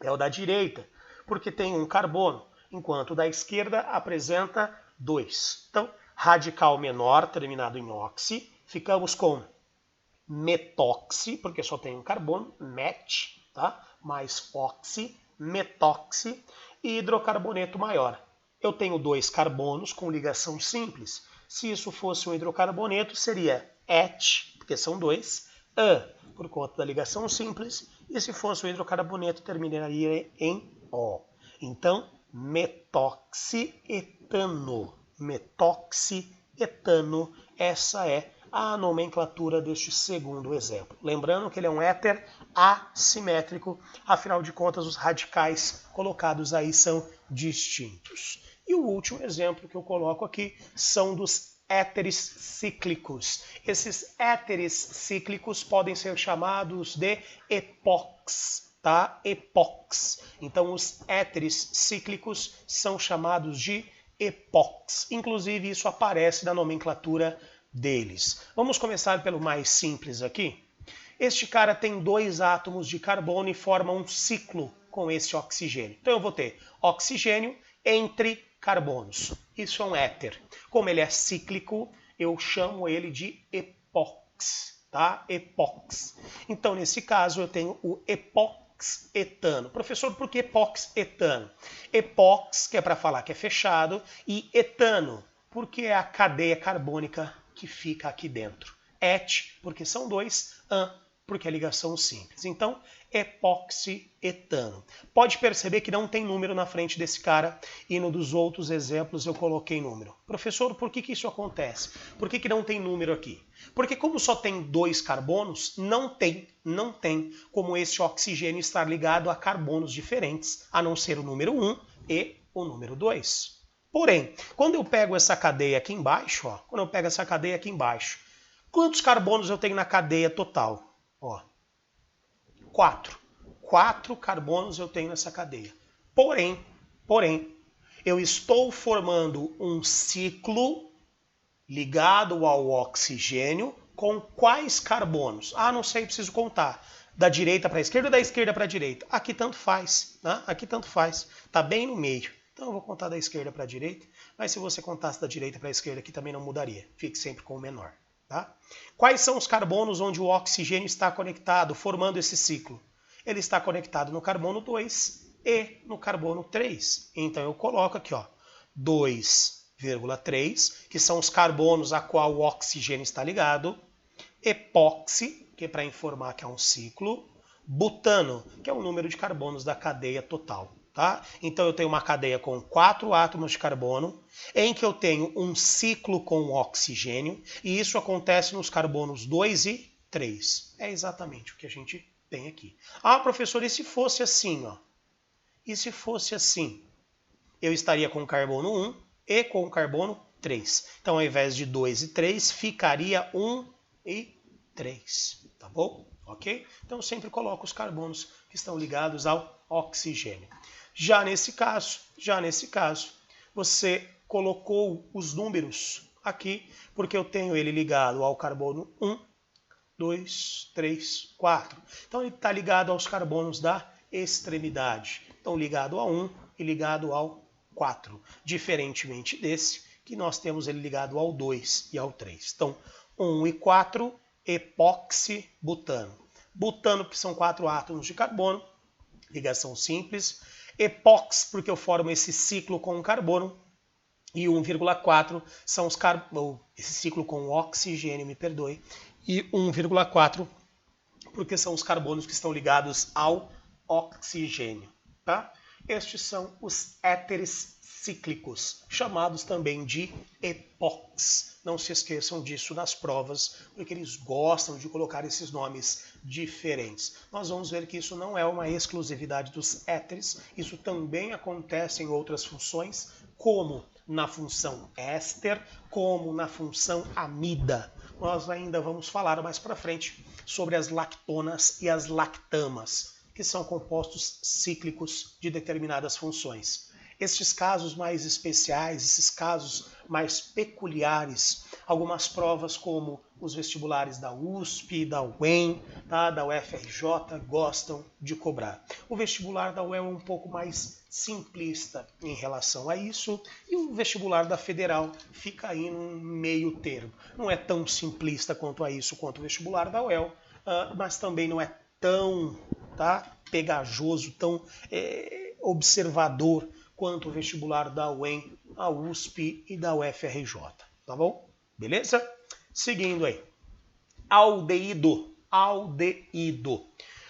É o da direita, porque tem um carbono, enquanto o da esquerda apresenta 2. Então, radical menor terminado em oxi, ficamos com metóxi, porque só tem um carbono, met, tá? Mais oxi, metóxi, e hidrocarboneto maior. Eu tenho 2 carbonos com ligação simples. Se isso fosse um hidrocarboneto, seria et, porque são 2, an, por conta da ligação simples, e se fosse um hidrocarboneto, terminaria em o. Então, metóxietano. Metóxietano, essa é a nomenclatura deste segundo exemplo. Lembrando que ele é um éter assimétrico, afinal de contas, os radicais colocados aí são distintos. E o último exemplo que eu coloco aqui são dos éteres cíclicos. Esses éteres cíclicos podem ser chamados de epox, tá? Epox. Então, os éteres cíclicos são chamados de epox. Inclusive, isso aparece na nomenclatura deles. Vamos começar pelo mais simples aqui. Este cara tem 2 átomos de carbono e forma um ciclo com esse oxigênio. Então, eu vou ter oxigênio entre carbonos. Isso é um éter. Como ele é cíclico, eu chamo ele de epox, tá? Epox. Então, nesse caso, eu tenho o epoxetano. Professor, por que epoxetano? Epox, que é para falar que é fechado, e etano, porque é a cadeia carbônica que fica aqui dentro. Et, porque são 2, an, porque é ligação simples. Então, epoxietano. Pode perceber que não tem número na frente desse cara e no dos outros exemplos eu coloquei número. Professor, por que isso acontece? Por que não tem número aqui? Porque como só tem 2 carbonos, não tem como esse oxigênio estar ligado a carbonos diferentes, a não ser o número 1 e o número 2. Porém, quando eu pego essa cadeia aqui embaixo, ó, quantos carbonos eu tenho na cadeia total? Ó, 4. 4 carbonos eu tenho nessa cadeia. Porém, eu estou formando um ciclo ligado ao oxigênio com quais carbonos? Ah, não sei, preciso contar. Da direita para a esquerda ou da esquerda para a direita? Aqui tanto faz, né? Aqui tanto faz. Está bem no meio. Então eu vou contar da esquerda para a direita, mas se você contasse da direita para a esquerda aqui também não mudaria. Fique sempre com o menor. Tá? Quais são os carbonos onde o oxigênio está conectado, formando esse ciclo? Ele está conectado no carbono 2 e no carbono 3. Então eu coloco aqui, ó, 2,3, que são os carbonos a qual o oxigênio está ligado, epóxi, que é para informar que é um ciclo, butano, que é o número de carbonos da cadeia total. Tá? Então eu tenho uma cadeia com 4 átomos de carbono, em que eu tenho um ciclo com oxigênio, e isso acontece nos carbonos 2 e 3. É exatamente o que a gente tem aqui. Ah, professor, e se fosse assim? Ó? E se fosse assim? Eu estaria com o carbono 1 e com o carbono 3. Então, ao invés de 2 e 3, ficaria 1 e 3. Tá bom? Ok? Então, eu sempre coloco os carbonos que estão ligados ao oxigênio. Já nesse caso, você colocou os números aqui, porque eu tenho ele ligado ao carbono 1, 2, 3, 4. Então ele está ligado aos carbonos da extremidade. Então ligado a 1 e ligado ao 4. Diferentemente desse, que nós temos ele ligado ao 2 e ao 3. Então 1 e 4, epoxibutano. Butano, que são 4 átomos de carbono, ligação simples. Epox, porque eu formo esse ciclo com carbono, e 1,4 são os esse ciclo com oxigênio, me perdoe, e 1,4 porque são os carbonos que estão ligados ao oxigênio. Tá? Estes são os éteres cíclicos, chamados também de epox. Não se esqueçam disso nas provas, porque eles gostam de colocar esses nomes diferentes. Nós vamos ver que isso não é uma exclusividade dos éteres, isso também acontece em outras funções, como na função éster, como na função amida. Nós ainda vamos falar mais para frente sobre as lactonas e as lactamas, que são compostos cíclicos de determinadas funções. Estes casos mais especiais, esses casos mais peculiares, algumas provas como os vestibulares da USP, da UEM, tá, da UFRJ gostam de cobrar. O vestibular da UEM é um pouco mais simplista em relação a isso e o vestibular da Federal fica aí num meio termo. Não é tão simplista quanto a isso quanto o vestibular da UEL, mas também não é tão pegajoso, tão observador quanto o vestibular da UEM, a USP e da UFRJ, tá bom? Beleza? Seguindo aí. Aldeído.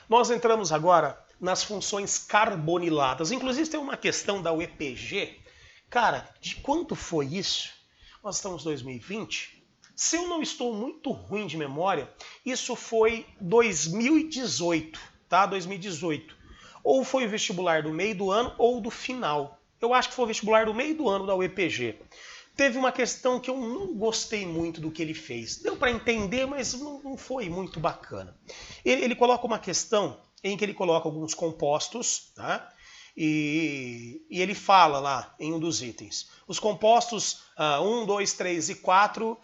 Nós entramos agora nas funções carboniladas. Inclusive tem uma questão da UEPG. Cara, de quanto foi isso? Nós estamos em 2020. Se eu não estou muito ruim de memória, isso foi 2018, tá? 2018. Ou foi o vestibular do meio do ano ou do final. Eu acho que foi o vestibular do meio do ano da UEPG. Teve uma questão que eu não gostei muito do que ele fez. Deu para entender, mas não foi muito bacana. Ele coloca uma questão em que ele coloca alguns compostos, tá? E ele fala lá em um dos itens. Os compostos 1, 2, 3 e 4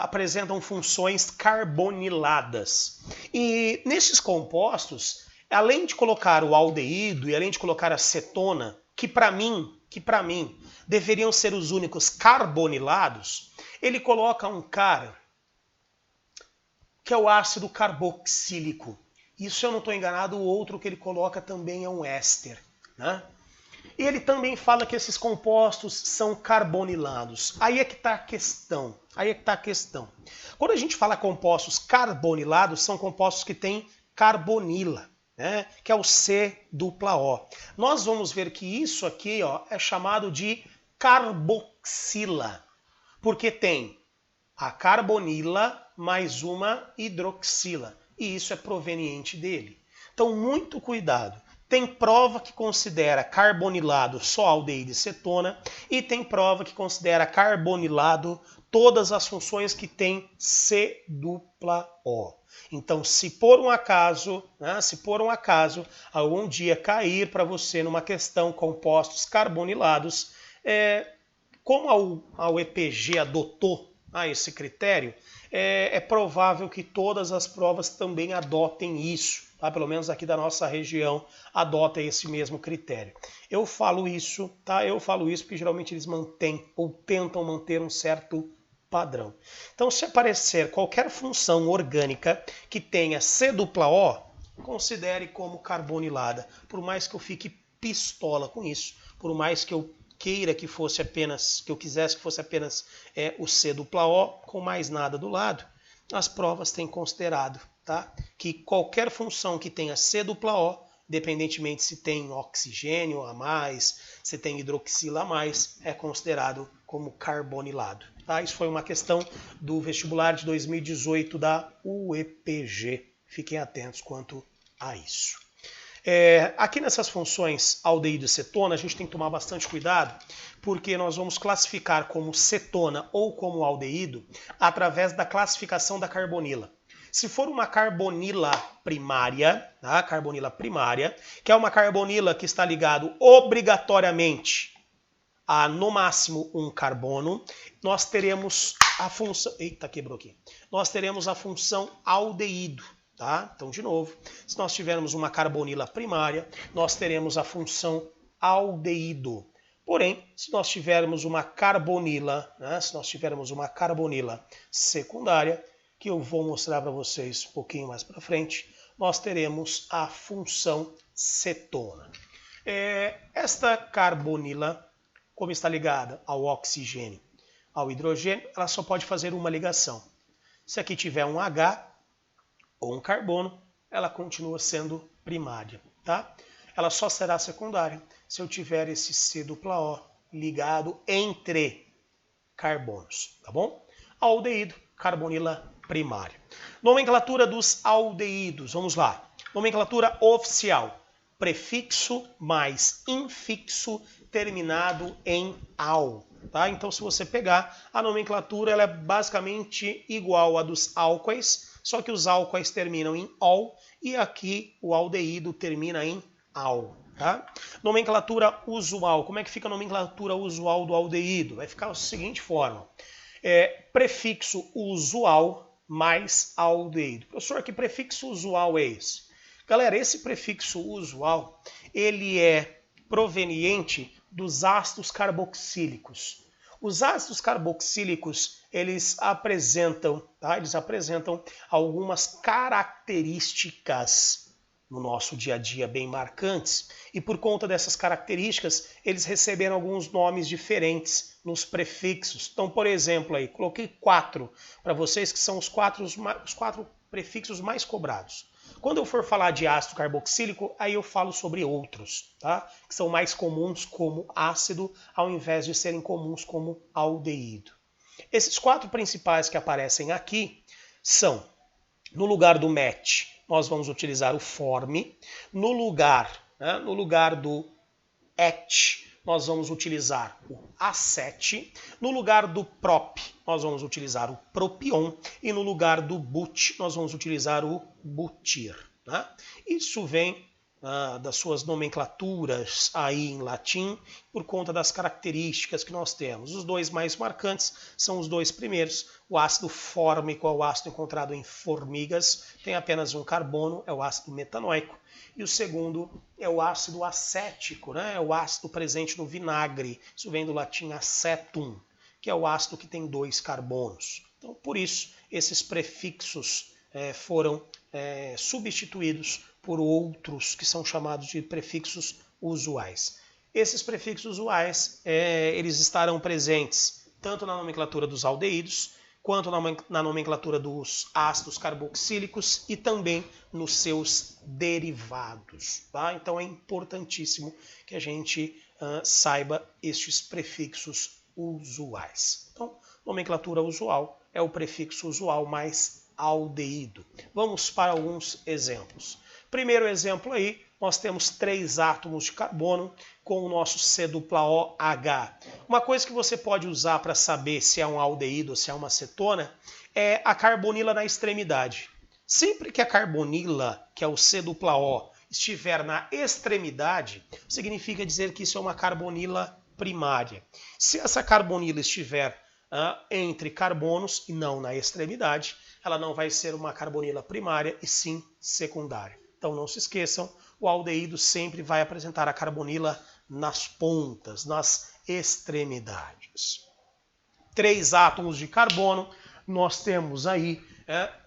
apresentam funções carboniladas. E nesses compostos, além de colocar o aldeído e além de colocar a cetona, que para mim deveriam ser os únicos carbonilados, ele coloca um cara que é o ácido carboxílico. Isso, se eu não estou enganado, o outro que ele coloca também é um éster, né? E ele também fala que esses compostos são carbonilados. Aí é que está a questão. Quando a gente fala compostos carbonilados, são compostos que têm carbonila, né? Que é o C-O. Nós vamos ver que isso aqui, ó, é chamado de carboxila, porque tem a carbonila mais uma hidroxila, e isso é proveniente dele. Então, muito cuidado. Tem prova que considera carbonilado só aldeído e cetona, e tem prova que considera carbonilado todas as funções que tem C-O. Então, se por um acaso, algum dia cair para você numa questão compostos carbonilados, como a UEPG adotou esse critério, é provável que todas as provas também adotem isso, tá? Pelo menos aqui da nossa região adotem esse mesmo critério. Eu falo isso porque geralmente eles mantêm ou tentam manter um certo padrão. Então, se aparecer qualquer função orgânica que tenha C-O, considere como carbonilada. Por mais que eu fique pistola com isso, por mais que eu queira que fosse apenas, que eu quisesse que fosse apenas o C-O, com mais nada do lado, as provas têm considerado, tá? Que qualquer função que tenha C-O, independentemente se tem oxigênio a mais, se tem hidroxila a mais, é considerado como carbonilado. Tá? Isso foi uma questão do vestibular de 2018 da UEPG. Fiquem atentos quanto a isso. Aqui nessas funções aldeído e cetona, a gente tem que tomar bastante cuidado, porque nós vamos classificar como cetona ou como aldeído através da classificação da carbonila. Se for uma carbonila primária, tá? Carbonila primária, que é uma carbonila que está ligado obrigatoriamente a, no máximo, um carbono, nós teremos a função... Eita, quebrou aqui. Nós teremos a função aldeído. Tá? Então, de novo, se nós tivermos uma carbonila primária, nós teremos a função aldeído. Porém, se nós tivermos uma carbonila, né? Se nós tivermos uma carbonila secundária, que eu vou mostrar para vocês um pouquinho mais para frente, nós teremos a função cetona. Esta carbonila, como está ligada ao oxigênio, ao hidrogênio, ela só pode fazer uma ligação. Se aqui tiver um H ou um carbono, ela continua sendo primária, tá? Ela só será secundária se eu tiver esse C-O ligado entre carbonos, tá bom? Aldeído, carbonila primária. Nomenclatura dos aldeídos, vamos lá. Nomenclatura oficial, prefixo mais infixo terminado em -al. Tá? Então, se você pegar a nomenclatura, ela é basicamente igual à dos álcoois, só que os álcoois terminam em -ol e aqui o aldeído termina em -al. Tá? Nomenclatura usual. Como é que fica a nomenclatura usual do aldeído? Vai ficar da seguinte forma. Prefixo usual mais aldeído. Professor, que prefixo usual é esse? Galera, esse prefixo usual, ele é proveniente dos ácidos carboxílicos. Os ácidos carboxílicos, eles apresentam algumas características no nosso dia a dia bem marcantes, e por conta dessas características, eles receberam alguns nomes diferentes nos prefixos. Então, por exemplo, aí, coloquei 4 para vocês, que são os quatro prefixos mais cobrados. Quando eu for falar de ácido carboxílico, aí eu falo sobre outros, tá? Que são mais comuns como ácido, ao invés de serem comuns como aldeído. Esses 4 principais que aparecem aqui são, no lugar do met, nós vamos utilizar o forme. No lugar do et, nós vamos utilizar o acet. No lugar do prop, nós vamos utilizar o propion. E no lugar do but, nós vamos utilizar o butir. Tá? Isso vem das suas nomenclaturas aí em latim, por conta das características que nós temos. Os dois mais marcantes são os dois primeiros. O ácido fórmico é o ácido encontrado em formigas, tem apenas um carbono, é o ácido metanoico. E o segundo é o ácido acético, né? É o ácido presente no vinagre. Isso vem do latim acetum, que é o ácido que tem 2 carbonos. Então, por isso, esses prefixos foram substituídos por outros que são chamados de prefixos usuais. Esses prefixos usuais, eles estarão presentes tanto na nomenclatura dos aldeídos, quanto na nomenclatura dos ácidos carboxílicos e também nos seus derivados. Tá? Então é importantíssimo que a gente saiba estes prefixos usuais. Então, nomenclatura usual é o prefixo usual mais aldeído. Vamos para alguns exemplos. Primeiro exemplo aí, nós temos 3 átomos de carbono com o nosso C-OH. Uma coisa que você pode usar para saber se é um aldeído ou se é uma cetona é a carbonila na extremidade. Sempre que a carbonila, que é o C-O, estiver na extremidade, significa dizer que isso é uma carbonila primária. Se essa carbonila estiver entre carbonos e não na extremidade, ela não vai ser uma carbonila primária e sim secundária. Então não se esqueçam, o aldeído sempre vai apresentar a carbonila nas pontas, nas extremidades. 3 átomos de carbono, nós temos aí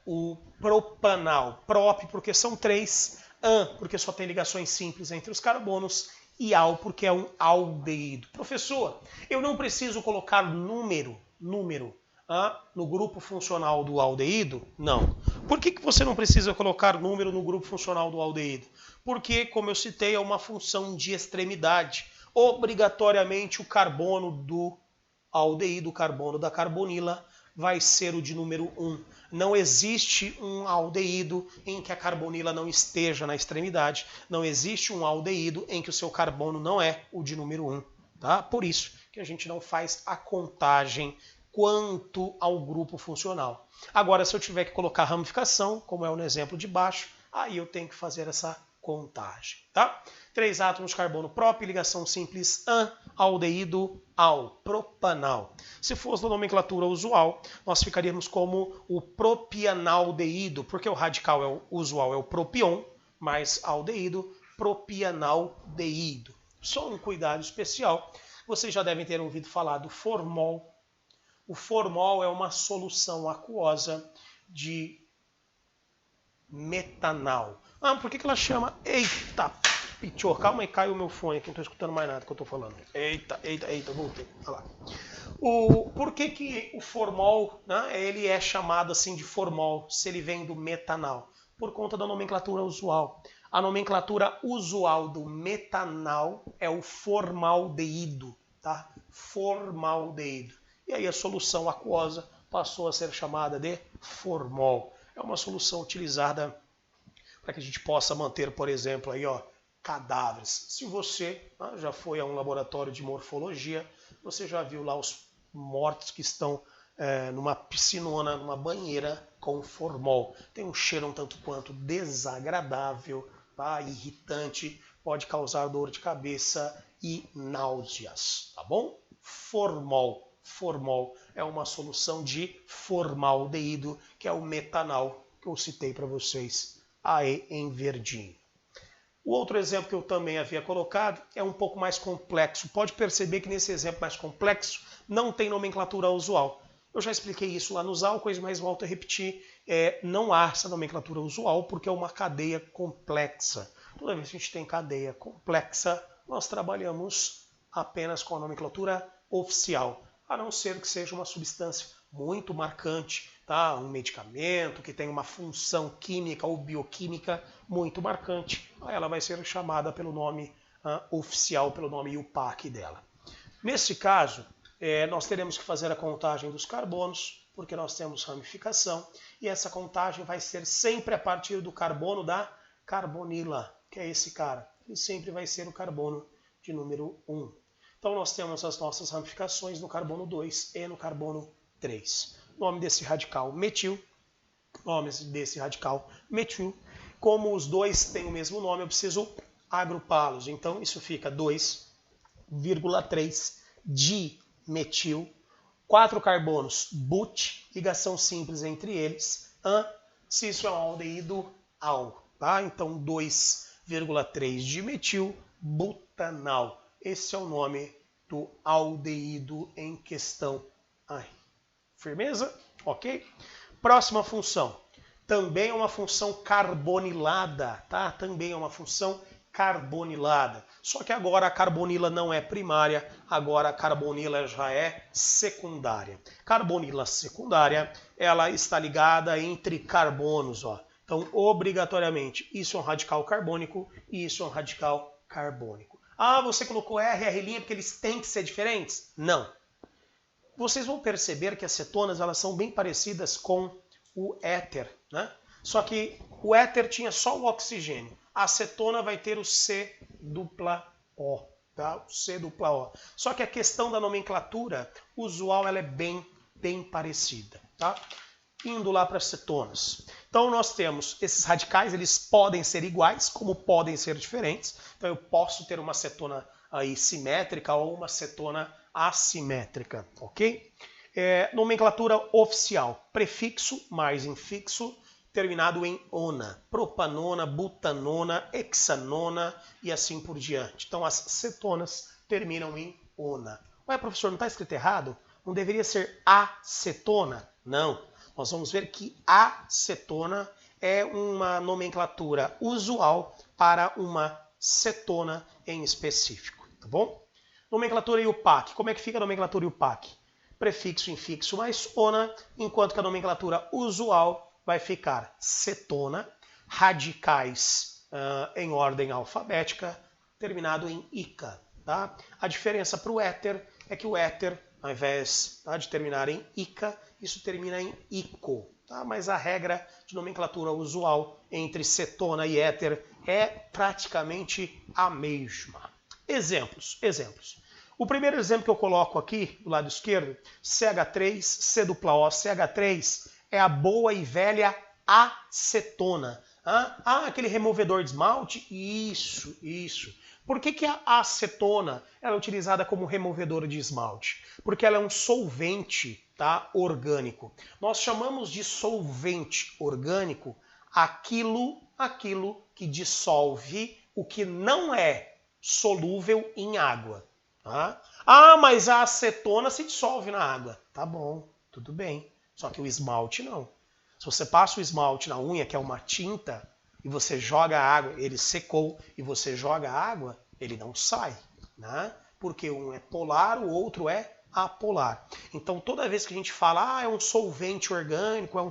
o propanal. Prop porque são 3, an porque só tem ligações simples entre os carbonos e al porque é um aldeído. Professor, eu não preciso colocar número no grupo funcional do aldeído? Não. Por que você não precisa colocar número no grupo funcional do aldeído? Porque, como eu citei, é uma função de extremidade. Obrigatoriamente o carbono do aldeído, o carbono da carbonila, vai ser o de número 1. Não existe um aldeído em que a carbonila não esteja na extremidade. Não existe um aldeído em que o seu carbono não é o de número 1. Tá? Por isso que a gente não faz a contagem quanto ao grupo funcional. Agora, se eu tiver que colocar ramificação, como é no exemplo de baixo, aí eu tenho que fazer essa contagem. Tá? 3 átomos de carbono prop, ligação simples an, aldeído al, propanal. Se fosse na nomenclatura usual, nós ficaríamos como o propianaldeído, porque o radical usual é o propion, mais aldeído, propianaldeído. Só um cuidado especial, vocês já devem ter ouvido falar do formol. O formol é uma solução aquosa de metanal. Por que ela chama? Eita, pichou. Calma aí, caiu o meu fone aqui, não estou escutando mais nada que eu estou falando. Eita, voltei. Olha lá. Por que o formol, ele é chamado assim de formol, se ele vem do metanal? Por conta da nomenclatura usual. A nomenclatura usual do metanal é o formaldeído. tá? Formaldeído. E aí a solução aquosa passou a ser chamada de formol. É uma solução utilizada para que a gente possa manter, por exemplo, aí, ó, cadáveres. Se você já foi a um laboratório de morfologia, você já viu lá os mortos que estão numa piscinona, numa banheira com formol. Tem um cheiro um tanto quanto desagradável, tá? Irritante, pode causar dor de cabeça e náuseas, tá bom? Formol. Formol é uma solução de formaldeído, que é o metanal que eu citei para vocês aí em verdinho. O outro exemplo que eu também havia colocado é um pouco mais complexo. Pode perceber que nesse exemplo mais complexo não tem nomenclatura usual. Eu já expliquei isso lá nos álcoois, mas volto a repetir, não há essa nomenclatura usual porque é uma cadeia complexa. Toda vez que a gente tem cadeia complexa, nós trabalhamos apenas com a nomenclatura oficial, a não ser que seja uma substância muito marcante, tá? Um medicamento que tem uma função química ou bioquímica muito marcante, aí ela vai ser chamada pelo nome oficial, pelo nome IUPAC dela. Nesse caso, nós teremos que fazer a contagem dos carbonos, porque nós temos ramificação, e essa contagem vai ser sempre a partir do carbono da carbonila, que é esse cara. Ele sempre vai ser o carbono de número 1. Então nós temos as nossas ramificações no carbono 2 e no carbono 3. Nome desse radical metil, Como os dois têm o mesmo nome, eu preciso agrupá-los. Então isso fica 2,3 dimetil, 4 carbonos but, ligação simples entre eles, se isso é um aldeído al, tá? Então 2,3 dimetil butanal. Esse é o nome do aldeído em questão. Firmeza? Ok? Próxima função. Também é uma função carbonilada, tá? Também é uma função carbonilada. Só que agora a carbonila não é primária, agora a carbonila já é secundária. Carbonila secundária, ela está ligada entre carbonos, ó. Então, obrigatoriamente, isso é um radical carbônico e isso é um radical carbônico. Você colocou R porque eles têm que ser diferentes? Não. Vocês vão perceber que as cetonas elas são bem parecidas com o éter, né? Só que o éter tinha só o oxigênio. A acetona vai ter o C-O, tá? O C-O. Só que a questão da nomenclatura usual ela é bem parecida, tá? Indo lá para as cetonas. Então nós temos esses radicais, eles podem ser iguais, como podem ser diferentes. Então eu posso ter uma cetona aí simétrica ou uma cetona assimétrica, ok? Nomenclatura oficial, prefixo mais infixo, terminado em ona, propanona, butanona, hexanona e assim por diante. Então as cetonas terminam em ona. Ué, professor, não está escrito errado? Não deveria ser acetona? Não. Nós vamos ver que acetona é uma nomenclatura usual para uma cetona em específico, tá bom? Nomenclatura IUPAC. Como é que fica a nomenclatura IUPAC? Prefixo, infixo mais ona, enquanto que a nomenclatura usual vai ficar cetona, radicais em ordem alfabética, terminado em ica. Tá? A diferença para o éter é que o éter, ao invés de terminar em ica, isso termina em ico. Tá? Mas a regra de nomenclatura usual entre cetona e éter é praticamente a mesma. Exemplos. O primeiro exemplo que eu coloco aqui, do lado esquerdo, CH3, C-O, CH3 é a boa e velha acetona. Aquele removedor de esmalte? Isso. Por que a acetona ela é utilizada como removedor de esmalte? Porque ela é um solvente, tá, orgânico. Nós chamamos de solvente orgânico aquilo que dissolve o que não é solúvel em água. Tá? Mas a acetona se dissolve na água. Tá bom, tudo bem. Só que o esmalte não. Se você passa o esmalte na unha, que é uma tinta, e você joga a água, ele secou, e você joga a água, ele não sai. Né? Porque um é polar, o outro é apolar. Então toda vez que a gente fala, é um solvente orgânico, o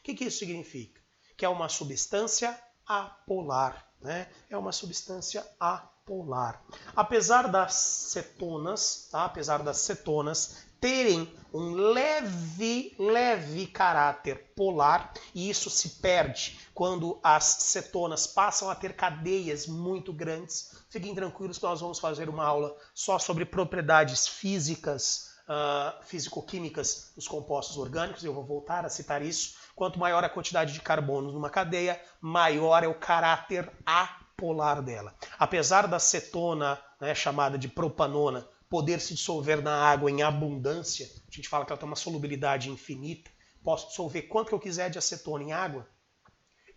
que isso significa? Que é uma substância apolar. Né? É uma substância apolar. polar. Apesar das cetonas, tá? Apesar das cetonas terem um leve caráter polar, e isso se perde quando as cetonas passam a ter cadeias muito grandes. Fiquem tranquilos que nós vamos fazer uma aula só sobre propriedades físicas, físico-químicas dos compostos orgânicos, eu vou voltar a citar isso. Quanto maior a quantidade de carbono numa cadeia, maior é o caráter apolar dela. Apesar da cetona, né, chamada de propanona, poder se dissolver na água em abundância, a gente fala que ela tem uma solubilidade infinita, posso dissolver quanto que eu quiser de acetona em água,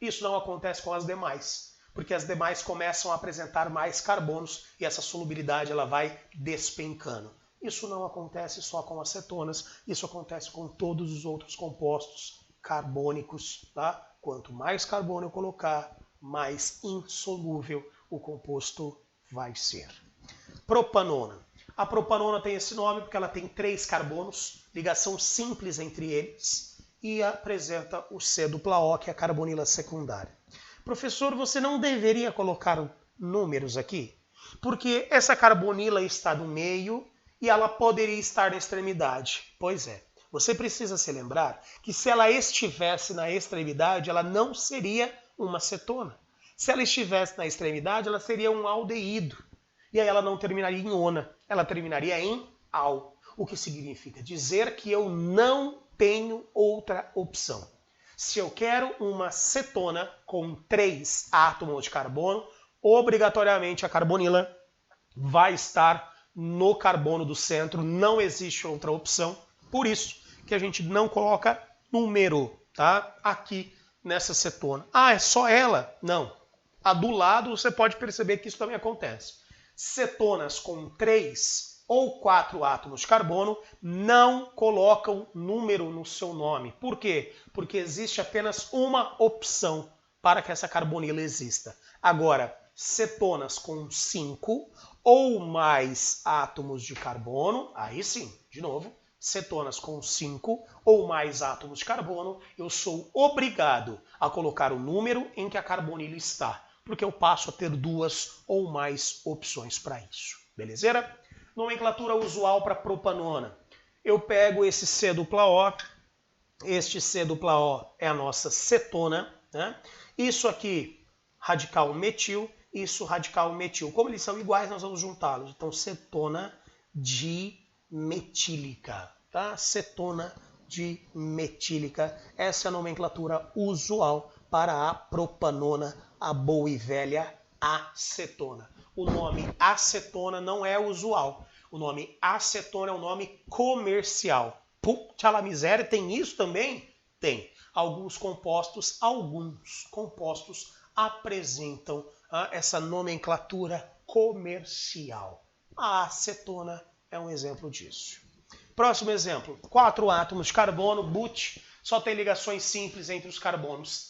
isso não acontece com as demais, porque as demais começam a apresentar mais carbonos e essa solubilidade ela vai despencando. Isso não acontece só com as cetonas, isso acontece com todos os outros compostos carbônicos, tá? Quanto mais carbono eu colocar, mais insolúvel o composto vai ser. Propanona. A propanona tem esse nome porque ela tem 3 carbonos, ligação simples entre eles, e apresenta o C-O, que é a carbonila secundária. Professor, você não deveria colocar números aqui? Porque essa carbonila está no meio e ela poderia estar na extremidade. Pois é. Você precisa se lembrar que se ela estivesse na extremidade, ela não seria uma cetona. Se ela estivesse na extremidade, ela seria um aldeído. E aí ela não terminaria em ona, ela terminaria em al. O que significa dizer que eu não tenho outra opção. Se eu quero uma cetona com 3 átomos de carbono, obrigatoriamente a carbonila vai estar no carbono do centro, não existe outra opção. Por isso que a gente não coloca número, tá? Aqui nessa cetona. Ah, é só ela? Não. A do lado você pode perceber que isso também acontece. Cetonas com 3 ou 4 átomos de carbono não colocam número no seu nome. Por quê? Porque existe apenas uma opção para que essa carbonila exista. Agora, cetonas com 5 ou mais átomos de carbono, aí sim, de novo, cetonas com 5 ou mais átomos de carbono, eu sou obrigado a colocar o número em que a carbonila está, porque eu passo a ter 2 ou mais opções para isso. Belezeira? Nomenclatura usual para propanona. Eu pego esse C-O, este C-O é a nossa cetona, né? Isso aqui, radical metil, isso radical metil. Como eles são iguais, nós vamos juntá-los. Então, cetona dimetílica, tá? Cetona dimetílica. Essa é a nomenclatura usual para a propanona, a boa e velha acetona. O nome acetona não é usual. O nome acetona é um nome comercial. Puta la miséria, tem isso também? Tem. Alguns compostos apresentam essa nomenclatura comercial. A acetona é um exemplo disso. Próximo exemplo, 4 átomos de carbono, but, só tem ligações simples entre os carbonos.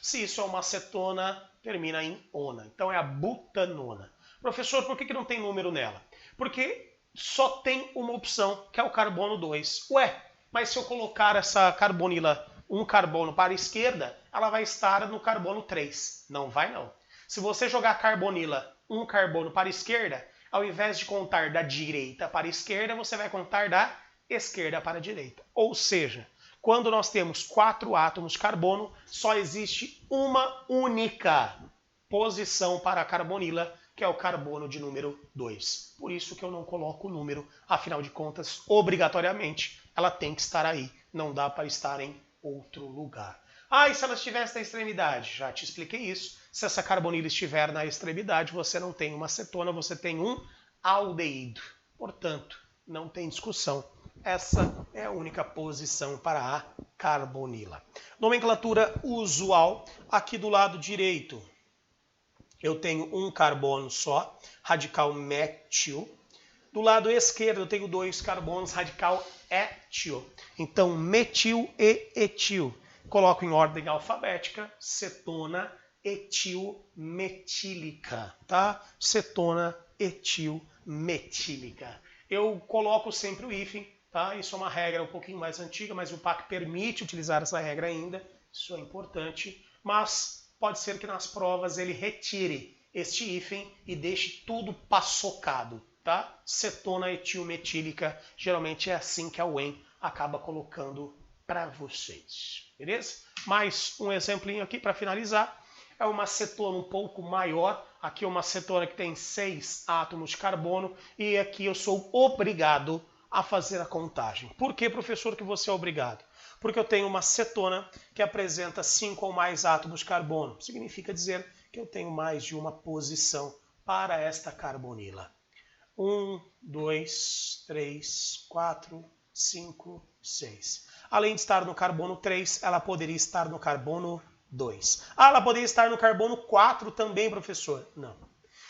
Se isso é uma acetona, termina em ona. Então é a butanona. Professor, por que não tem número nela? Porque só tem uma opção, que é o carbono 2. Ué, mas se eu colocar essa carbonila, um carbono para a esquerda, ela vai estar no carbono 3. Não vai não. Se você jogar carbonila, um carbono para a esquerda, ao invés de contar da direita para a esquerda, você vai contar da esquerda para a direita. Ou seja, quando nós temos 4 átomos de carbono, só existe uma única posição para a carbonila, que é o carbono de número 2. Por isso que eu não coloco o número, afinal de contas, obrigatoriamente, ela tem que estar aí. Não dá para estar em outro lugar. E se ela estivesse na extremidade? Já te expliquei isso. Se essa carbonila estiver na extremidade, você não tem uma cetona, você tem um aldeído. Portanto, não tem discussão. Essa é a única posição para a carbonila. Nomenclatura usual, aqui do lado direito, eu tenho um carbono só, radical metil. Do lado esquerdo eu tenho 2 carbonos, radical etil. Então, metil e etil. Coloco em ordem alfabética, cetona etilmetílica, tá? Cetona etilmetílica. Eu coloco sempre o hífen, tá? Isso é uma regra um pouquinho mais antiga, mas o PAC permite utilizar essa regra ainda. Isso é importante, mas pode ser que nas provas ele retire este hífen e deixe tudo paçocado, tá? Cetona etilmetílica, geralmente é assim que a UEM acaba colocando para vocês, beleza? Mais um exemplinho aqui para finalizar. É uma cetona um pouco maior. Aqui é uma cetona que tem 6 átomos de carbono e aqui eu sou obrigado a fazer a contagem. Por que, professor, que você é obrigado? Porque eu tenho uma cetona que apresenta 5 ou mais átomos de carbono. Significa dizer que eu tenho mais de uma posição para esta carbonila. 1, 2, 3, 4, 5, 6. Além de estar no carbono 3, ela poderia estar no carbono 2. Ah, ela poderia estar no carbono 4 também, professor? Não.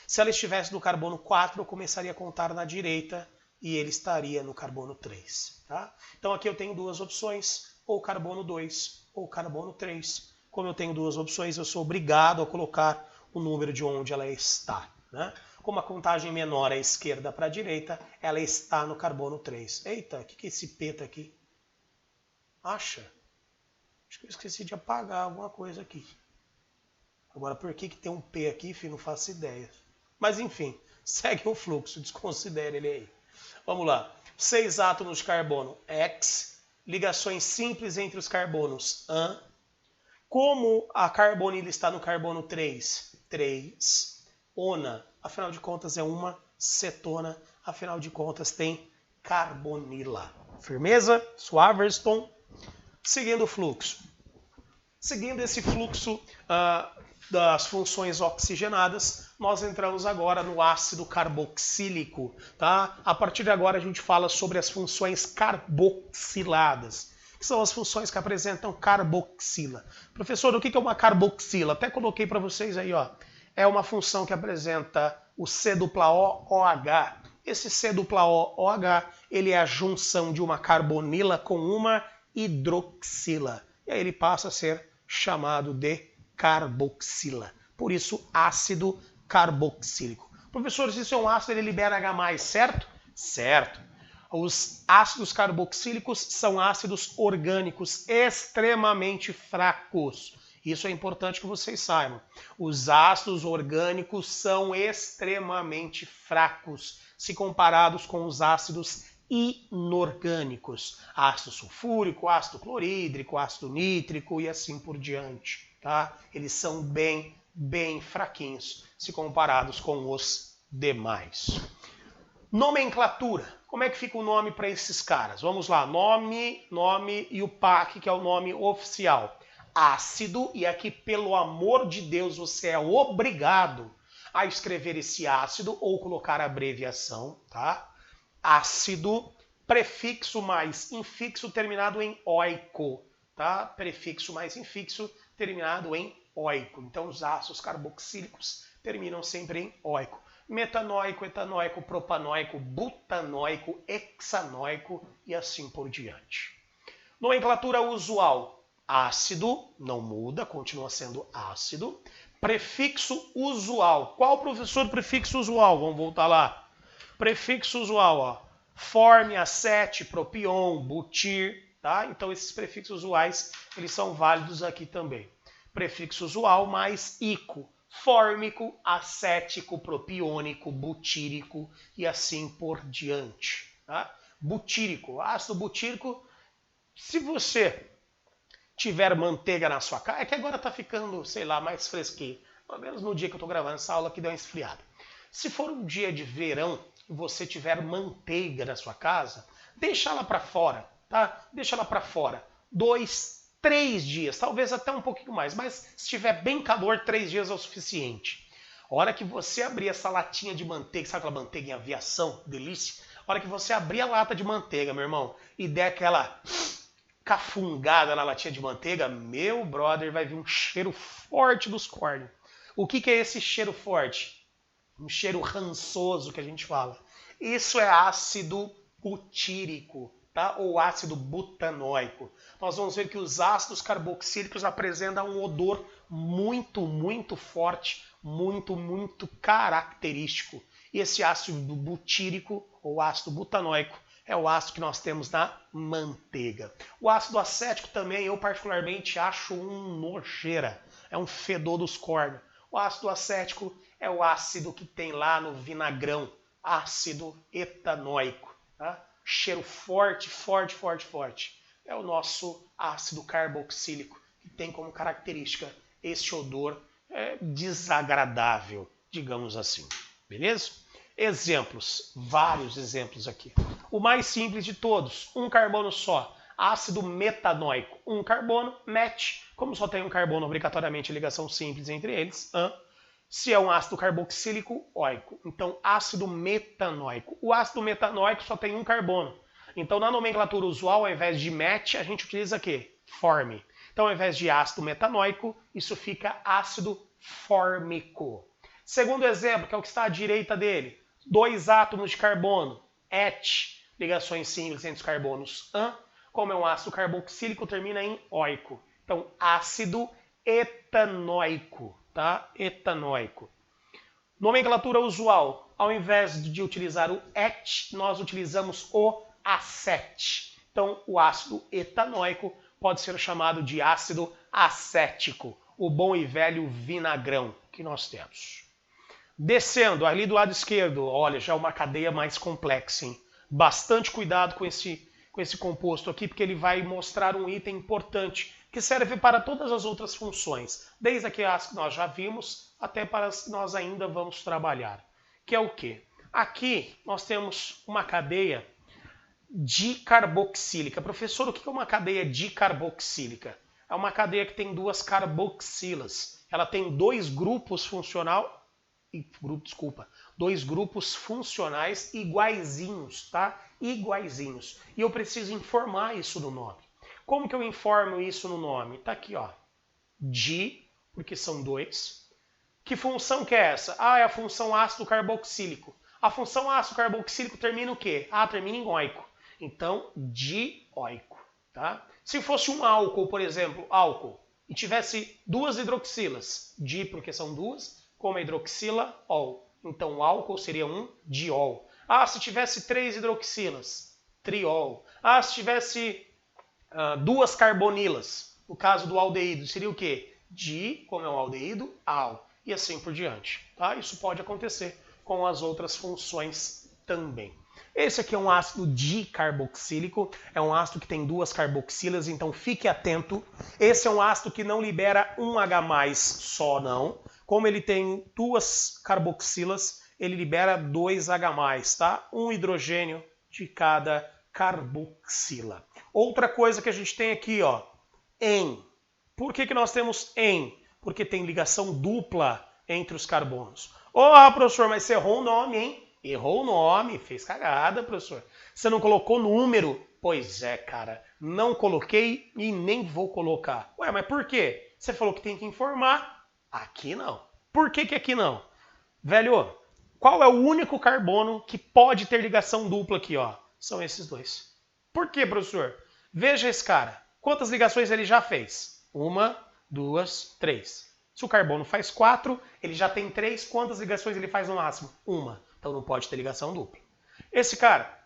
Se ela estivesse no carbono 4, eu começaria a contar na direita e ele estaria no carbono 3. Tá? Então aqui eu tenho duas opções, ou carbono 2 ou carbono 3. Como eu tenho duas opções, eu sou obrigado a colocar o número de onde ela está. Né? Como a contagem menor é esquerda para a direita, ela está no carbono 3. Eita, o que é esse P tá aqui? Acha? Acho que eu esqueci de apagar alguma coisa aqui. Agora, por que tem um P aqui, filho? Não faço ideia. Mas, enfim, segue o fluxo, desconsidere ele aí. Vamos lá. 6 átomos de carbono, X. Ligações simples entre os carbonos, AN. Como a carbonila está no carbono 3, 3. ONA, afinal de contas, é uma cetona. Afinal de contas, tem carbonila. Firmeza? Suaverston. Seguindo o fluxo. Seguindo esse fluxo das funções oxigenadas, nós entramos agora no ácido carboxílico. Tá? A partir de agora a gente fala sobre as funções carboxiladas, que são as funções que apresentam carboxila. Professor, o que é uma carboxila? Até coloquei para vocês aí, ó. É uma função que apresenta o C-O-OH. Esse C-O-OH, ele é a junção de uma carbonila com uma hidroxila. E aí ele passa a ser chamado de carboxila. Por isso, ácido carboxílico. Professor, se isso é um ácido, ele libera H+, certo? Certo. Os ácidos carboxílicos são ácidos orgânicos extremamente fracos. Isso é importante que vocês saibam. Os ácidos orgânicos são extremamente fracos se comparados com os ácidos inorgânicos. Ácido sulfúrico, ácido clorídrico, ácido nítrico e assim por diante. Tá? Eles são bem fraquinhos se comparados com os demais. Nomenclatura. Como é que fica o nome para esses caras? Vamos lá. Nome e o PAC, que é o nome oficial. Ácido, e aqui, pelo amor de Deus, você é obrigado a escrever esse ácido ou colocar a abreviação, tá? Ácido, prefixo mais infixo terminado em oico, tá? Prefixo mais infixo terminado em oico. Então, os ácidos carboxílicos terminam sempre em oico. Metanoico, etanóico, propanoico, butanóico, hexanoico e assim por diante. Nomenclatura usual. Ácido, não muda, continua sendo ácido. Prefixo usual. Qual, professor, prefixo usual? Vamos voltar lá. Prefixo usual, ó. Forme, acete, propion, butir, tá? Então esses prefixos usuais, eles são válidos aqui também. Prefixo usual mais ico. Fórmico, acético, propiônico, butírico e assim por diante. Tá? Butírico, ácido butírico, se você tiver manteiga na sua casa, é que agora tá ficando, sei lá, mais fresquinho. Pelo menos no dia que eu tô gravando essa aula aqui deu uma esfriada. Se for um dia de verão e você tiver manteiga na sua casa, deixa ela para fora, tá? Deixa ela para fora. 2, 3 dias, talvez até um pouquinho mais, mas se tiver bem calor, 3 dias é o suficiente. A hora que você abrir essa latinha de manteiga, sabe aquela manteiga em aviação? Delícia. A hora que você abrir a lata de manteiga, meu irmão, e der aquela cafungada na latinha de manteiga, meu brother, vai vir um cheiro forte dos cornos. O que é esse cheiro forte? Um cheiro rançoso que a gente fala. Isso é ácido butírico, tá? Ou ácido butanóico. Nós vamos ver que os ácidos carboxílicos apresentam um odor muito forte, muito característico. E esse ácido butírico, ou ácido butanóico, é o ácido que nós temos na manteiga. O ácido acético também, eu particularmente acho um nojeira. É um fedor dos cornos. O ácido acético é o ácido que tem lá no vinagrão, ácido etanóico. Tá? Cheiro forte, forte, forte, forte. É o nosso ácido carboxílico, que tem como característica este odor desagradável, digamos assim. Beleza? Exemplos, vários exemplos aqui. O mais simples de todos, um carbono só. Ácido metanóico, um carbono, met, como só tem um carbono, obrigatoriamente ligação simples entre eles, se é um ácido carboxílico, óico. Então, ácido metanóico. O ácido metanóico só tem um carbono. Então, na nomenclatura usual, ao invés de met, a gente utiliza o quê? Forme. Então, ao invés de ácido metanóico, isso fica ácido fórmico. Segundo exemplo, que é o que está à direita dele, 2 átomos de carbono, et, ligações simples entre os carbonos, como é um ácido carboxílico, termina em óico. Então, ácido etanóico, tá? Etanóico. Nomenclatura usual, ao invés de utilizar o et, nós utilizamos o acet. Então, o ácido etanóico pode ser chamado de ácido acético, o bom e velho vinagrão que nós temos. Descendo, ali do lado esquerdo, olha, já é uma cadeia mais complexa, hein? Bastante cuidado com esse composto aqui, porque ele vai mostrar um item importante, que serve para todas as outras funções, desde aquelas que nós já vimos, até para as que nós ainda vamos trabalhar. Que é o quê? Aqui nós temos uma cadeia dicarboxílica. Professor, o que é uma cadeia dicarboxílica? É uma cadeia que tem 2 carboxilas. Ela tem 2 grupos dois grupos funcionais iguaizinhos, tá? Iguaizinhos. E eu preciso informar isso no nome. Como que eu informo isso no nome? Tá aqui, ó. Di, porque são 2. Que função que é essa? É a função ácido carboxílico. A função ácido carboxílico termina o quê? Termina em óico. Então, dióico, tá? Se fosse um álcool, por exemplo, álcool, e tivesse 2 hidroxilas, di porque são 2, como a hidroxila, ol. Então, o álcool seria um diol. Se tivesse 3 hidroxilas, triol. Se tivesse 2 carbonilas, no caso do aldeído, seria o quê? Di, como é um aldeído, al. E assim por diante. Tá? Isso pode acontecer com as outras funções também. Esse aqui é um ácido dicarboxílico, é um ácido que tem 2 carboxilas, então fique atento. Esse é um ácido que não libera um H+, só não. Como ele tem 2 carboxilas, ele libera 2 H+, tá? Um hidrogênio de cada carboxila. Outra coisa que a gente tem aqui, ó, em. Por que nós temos em? Porque tem ligação dupla entre os carbonos. Professor, mas você errou o nome, hein? Errou o nome, fez cagada, professor. Você não colocou número? Pois é, cara, não coloquei e nem vou colocar. Mas por quê? Você falou que tem que informar. Aqui não. Por que aqui não? Velho, qual é o único carbono que pode ter ligação dupla aqui, ó? São esses 2. Por quê, professor? Veja esse cara. Quantas ligações ele já fez? 1, 2, 3. Se o carbono faz 4, ele já tem 3. Quantas ligações ele faz no máximo? 1. Então não pode ter ligação dupla. Esse cara,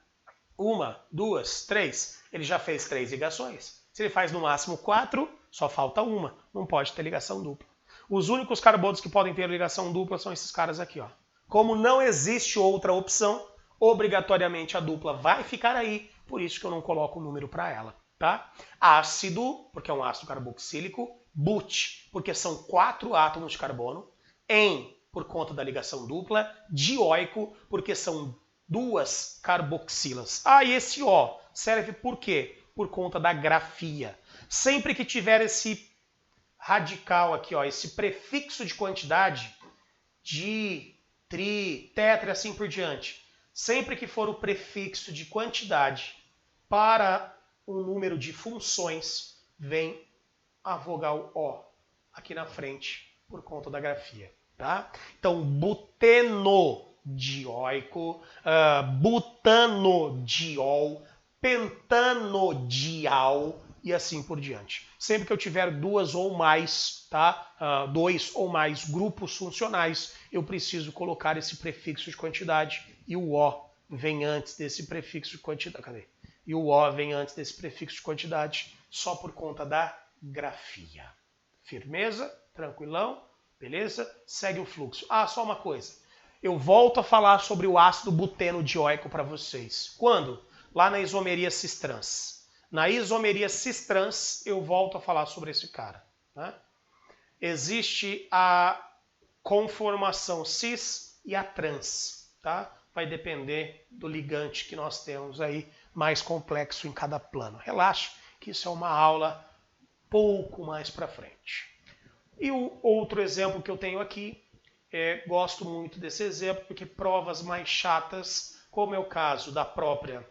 1, 2, 3, ele já fez 3 ligações. Se ele faz no máximo 4, só falta 1. Não pode ter ligação dupla. Os únicos carbonos que podem ter ligação dupla são esses caras aqui, ó. Como não existe outra opção, obrigatoriamente a dupla vai ficar aí, por isso que eu não coloco o número para ela, tá? Ácido, porque é um ácido carboxílico, but, porque são 4 átomos de carbono, em, por conta da ligação dupla, dioico, porque são 2 carboxilas. E esse O serve por quê? Por conta da grafia. Sempre que tiver esse radical aqui, ó, esse prefixo de quantidade, di, tri, tetra e assim por diante, sempre que for o prefixo de quantidade para um número de funções, vem a vogal O aqui na frente por conta da grafia. Tá? Então, butenodioico, butanodiol, pentanodial e assim por diante. Sempre que eu tiver 2 ou mais, tá? 2 ou mais grupos funcionais, eu preciso colocar esse prefixo de quantidade e o O vem antes desse prefixo de quantidade. Cadê? E o O vem antes desse prefixo de quantidade só por conta da grafia. Firmeza? Tranquilão? Beleza? Segue o fluxo. Ah, só uma coisa. Eu volto a falar sobre o ácido butenodioico para vocês. Quando? Lá na isomeria cis-trans. Na isomeria cis-trans, eu volto a falar sobre esse cara. Né? Existe a conformação cis e a trans. Tá? Vai depender do ligante que nós temos aí, mais complexo em cada plano. Relaxa, que isso é uma aula pouco mais para frente. E o outro exemplo que eu tenho aqui, gosto muito desse exemplo, porque provas mais chatas, como é o caso da própria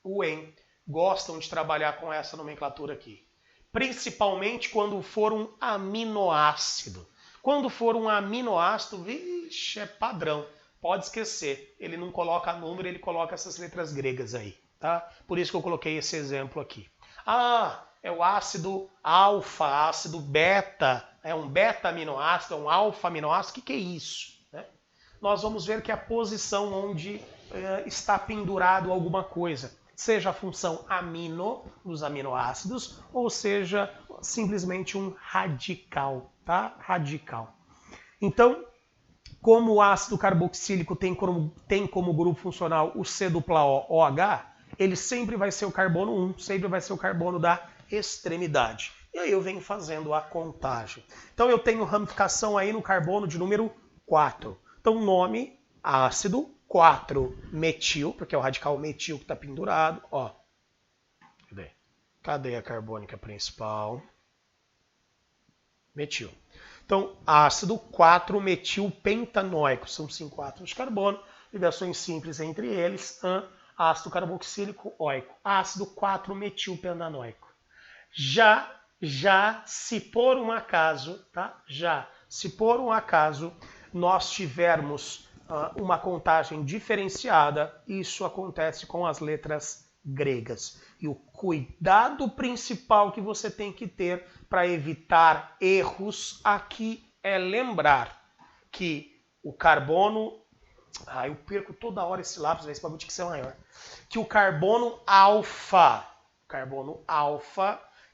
UEM, gostam de trabalhar com essa nomenclatura aqui. Principalmente quando for um aminoácido. Quando for um aminoácido, vixe, é padrão. Pode esquecer, ele não coloca número, ele coloca essas letras gregas aí. Tá? Por isso que eu coloquei esse exemplo aqui. Ah, é o ácido alfa, ácido beta, é um beta-aminoácido, é um alfa-aminoácido. O que é isso? Né? Nós vamos ver que é a posição onde está pendurado alguma coisa. Seja a função amino, dos aminoácidos, ou seja simplesmente um radical. Tá? Radical. Então, como o ácido carboxílico tem como grupo funcional o C-OH, ele sempre vai ser o carbono 1, sempre vai ser o carbono da extremidade. E aí eu venho fazendo a contagem. Então eu tenho ramificação aí no carbono de número 4. Então nome, ácido 4-metil, porque é o radical metil que está pendurado. Ó. Cadeia carbônica principal. Metil. Então, ácido 4-metilpentanoico. São 5 átomos de carbono. Ligações simples entre eles. Ácido carboxílico oico. Ácido 4-metilpentanoico. Já se por um acaso, tá? Se por um acaso nós tivermos uma contagem diferenciada, isso acontece com as letras gregas. E o cuidado principal que você tem que ter para evitar erros aqui é lembrar que o carbono... eu perco toda hora esse lápis, esse bagulho tinha que ser maior. Que o carbono alfa,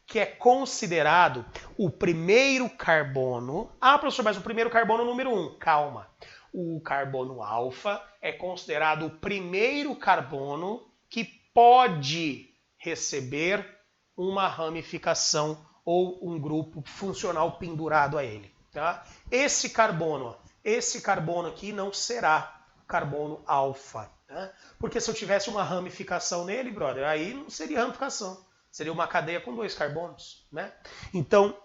que é considerado o primeiro carbono... Ah, professor, mas o primeiro carbono é o número 1. Calma. O carbono alfa é considerado o primeiro carbono que pode receber uma ramificação ou um grupo funcional pendurado a ele. Tá? Esse carbono aqui não será carbono alfa. Tá? Porque se eu tivesse uma ramificação nele, brother, aí não seria ramificação. Seria uma cadeia com 2 carbonos. Né? Então,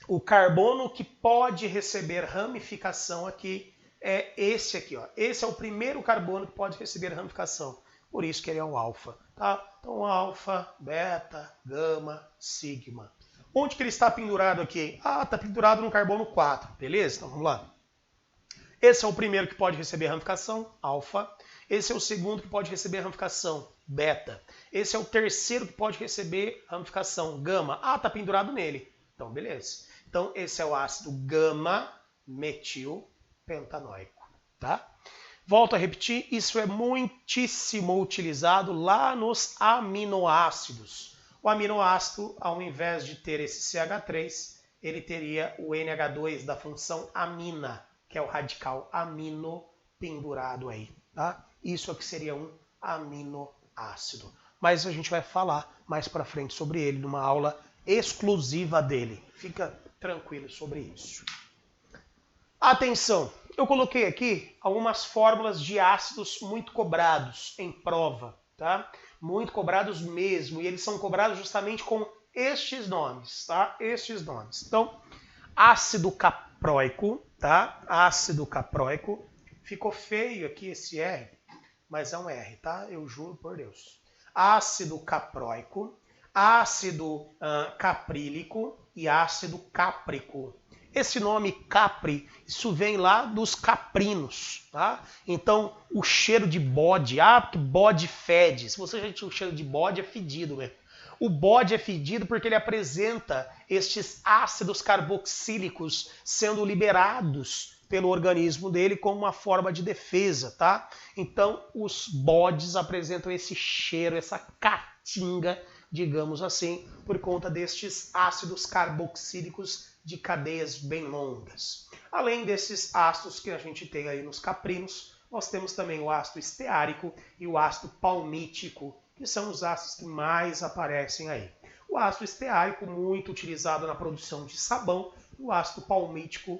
o carbono que pode receber ramificação aqui é esse aqui. Ó. Esse é o primeiro carbono que pode receber ramificação. Por isso que ele é o alfa. Tá? Então, alfa, beta, gama, sigma. Onde que ele está pendurado aqui? Ah, está pendurado no carbono 4. Beleza? Então, vamos lá. Esse é o primeiro que pode receber ramificação, alfa. Esse é o segundo que pode receber ramificação, beta. Esse é o terceiro que pode receber ramificação, gama. Ah, está pendurado nele. Então, beleza. Então, esse é o ácido gama-metilpentanoico. Tá? Volto a repetir, isso é muitíssimo utilizado lá nos aminoácidos. O aminoácido, ao invés de ter esse CH3, ele teria o NH2 da função amina, que é o radical amino pendurado aí. Tá? Isso aqui seria um aminoácido. Mas a gente vai falar mais para frente sobre ele, numa aula exclusiva dele. Fica tranquilo sobre isso. Atenção! Eu coloquei aqui algumas fórmulas de ácidos muito cobrados em prova. Tá? Muito cobrados mesmo. E eles são cobrados justamente com estes nomes. Tá? Estes nomes. Então, ácido capróico. Tá? Ácido capróico. Ficou feio aqui esse R, mas é um R, tá? Eu juro por Deus. Ácido capróico, ácido caprílico e ácido cáprico. Esse nome capri, isso vem lá dos caprinos, tá? Então, o cheiro de bode, porque bode fede. Se você já tinha o cheiro de bode, é fedido, né? O bode é fedido porque ele apresenta estes ácidos carboxílicos sendo liberados pelo organismo dele como uma forma de defesa, tá? Então, os bodes apresentam esse cheiro, essa catinga, digamos assim, por conta destes ácidos carboxílicos de cadeias bem longas. Além desses ácidos que a gente tem aí nos caprinos, nós temos também o ácido esteárico e o ácido palmítico, que são os ácidos que mais aparecem aí. O ácido esteárico, muito utilizado na produção de sabão, e o ácido palmítico,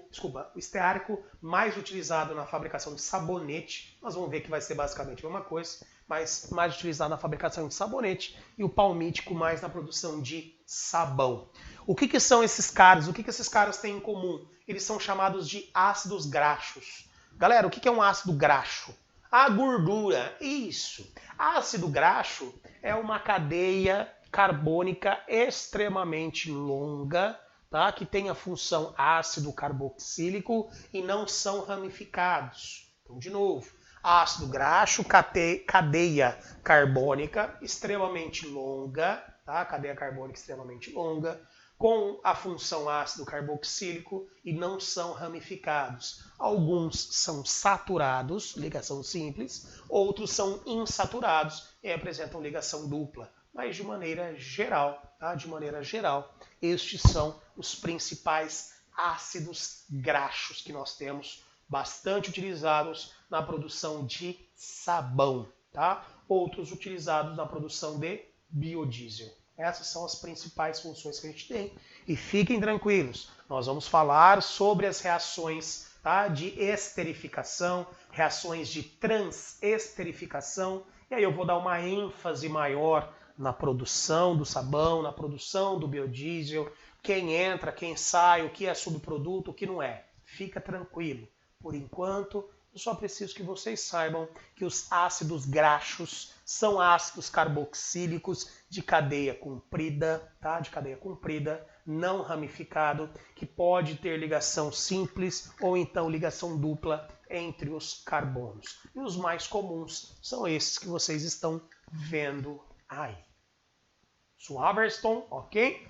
o esteárico, mais utilizado na fabricação de sabonete. Nós vamos ver que vai ser basicamente a mesma coisa, mas mais utilizado na fabricação de sabonete, e o palmítico mais na produção de sabão. O que são esses caras? O que esses caras têm em comum? Eles são chamados de ácidos graxos. Galera, o que é um ácido graxo? A gordura, isso. Ácido graxo é uma cadeia carbônica extremamente longa, tá? Que tem a função ácido carboxílico e não são ramificados. Então, de novo, ácido graxo, cadeia carbônica extremamente longa, tá? Cadeia carbônica extremamente longa, com a função ácido carboxílico e não são ramificados. Alguns são saturados, ligação simples, outros são insaturados e apresentam ligação dupla. Mas de maneira geral, tá? De maneira geral, estes são os principais ácidos graxos que nós temos, bastante utilizados na produção de sabão, tá? Outros utilizados na produção de biodiesel. Essas são as principais funções que a gente tem. E fiquem tranquilos, nós vamos falar sobre as reações, tá, de esterificação, reações de transesterificação, e aí eu vou dar uma ênfase maior na produção do sabão, na produção do biodiesel, quem entra, quem sai, o que é subproduto, o que não é. Fica tranquilo. Por enquanto, eu só preciso que vocês saibam que os ácidos graxos são ácidos carboxílicos de cadeia comprida, tá? De cadeia comprida, não ramificado, que pode ter ligação simples ou então ligação dupla entre os carbonos. E os mais comuns são esses que vocês estão vendo aí. Suaverston, ok?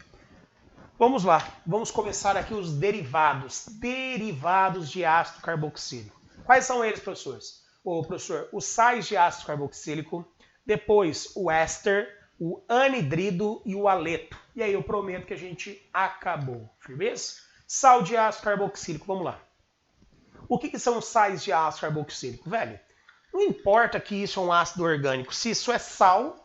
Vamos lá, vamos começar aqui os derivados. Derivados de ácido carboxílico. Quais são eles, professores? Professor, os sais de ácido carboxílico, depois o éster, o anidrido e o aleto. E aí eu prometo que a gente acabou. Firmeza? Sal de ácido carboxílico, vamos lá. O que são os sais de ácido carboxílico? Velho, não importa que isso é um ácido orgânico. Se isso é sal,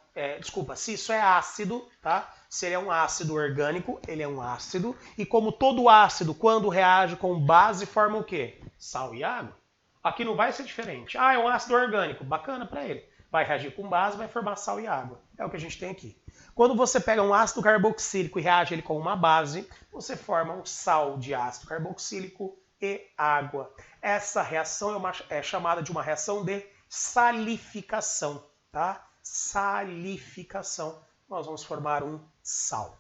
se isso é ácido, tá? Se ele é um ácido orgânico, ele é um ácido. E como todo ácido, quando reage com base, forma o quê? Sal e água. Aqui não vai ser diferente. Ah, é um ácido orgânico. Bacana para ele. Vai reagir com base, vai formar sal e água. É o que a gente tem aqui. Quando você pega um ácido carboxílico e reage ele com uma base, você forma um sal de ácido carboxílico e água. Essa reação é chamada de uma reação de salificação, tá? Salificação. Nós vamos formar um sal.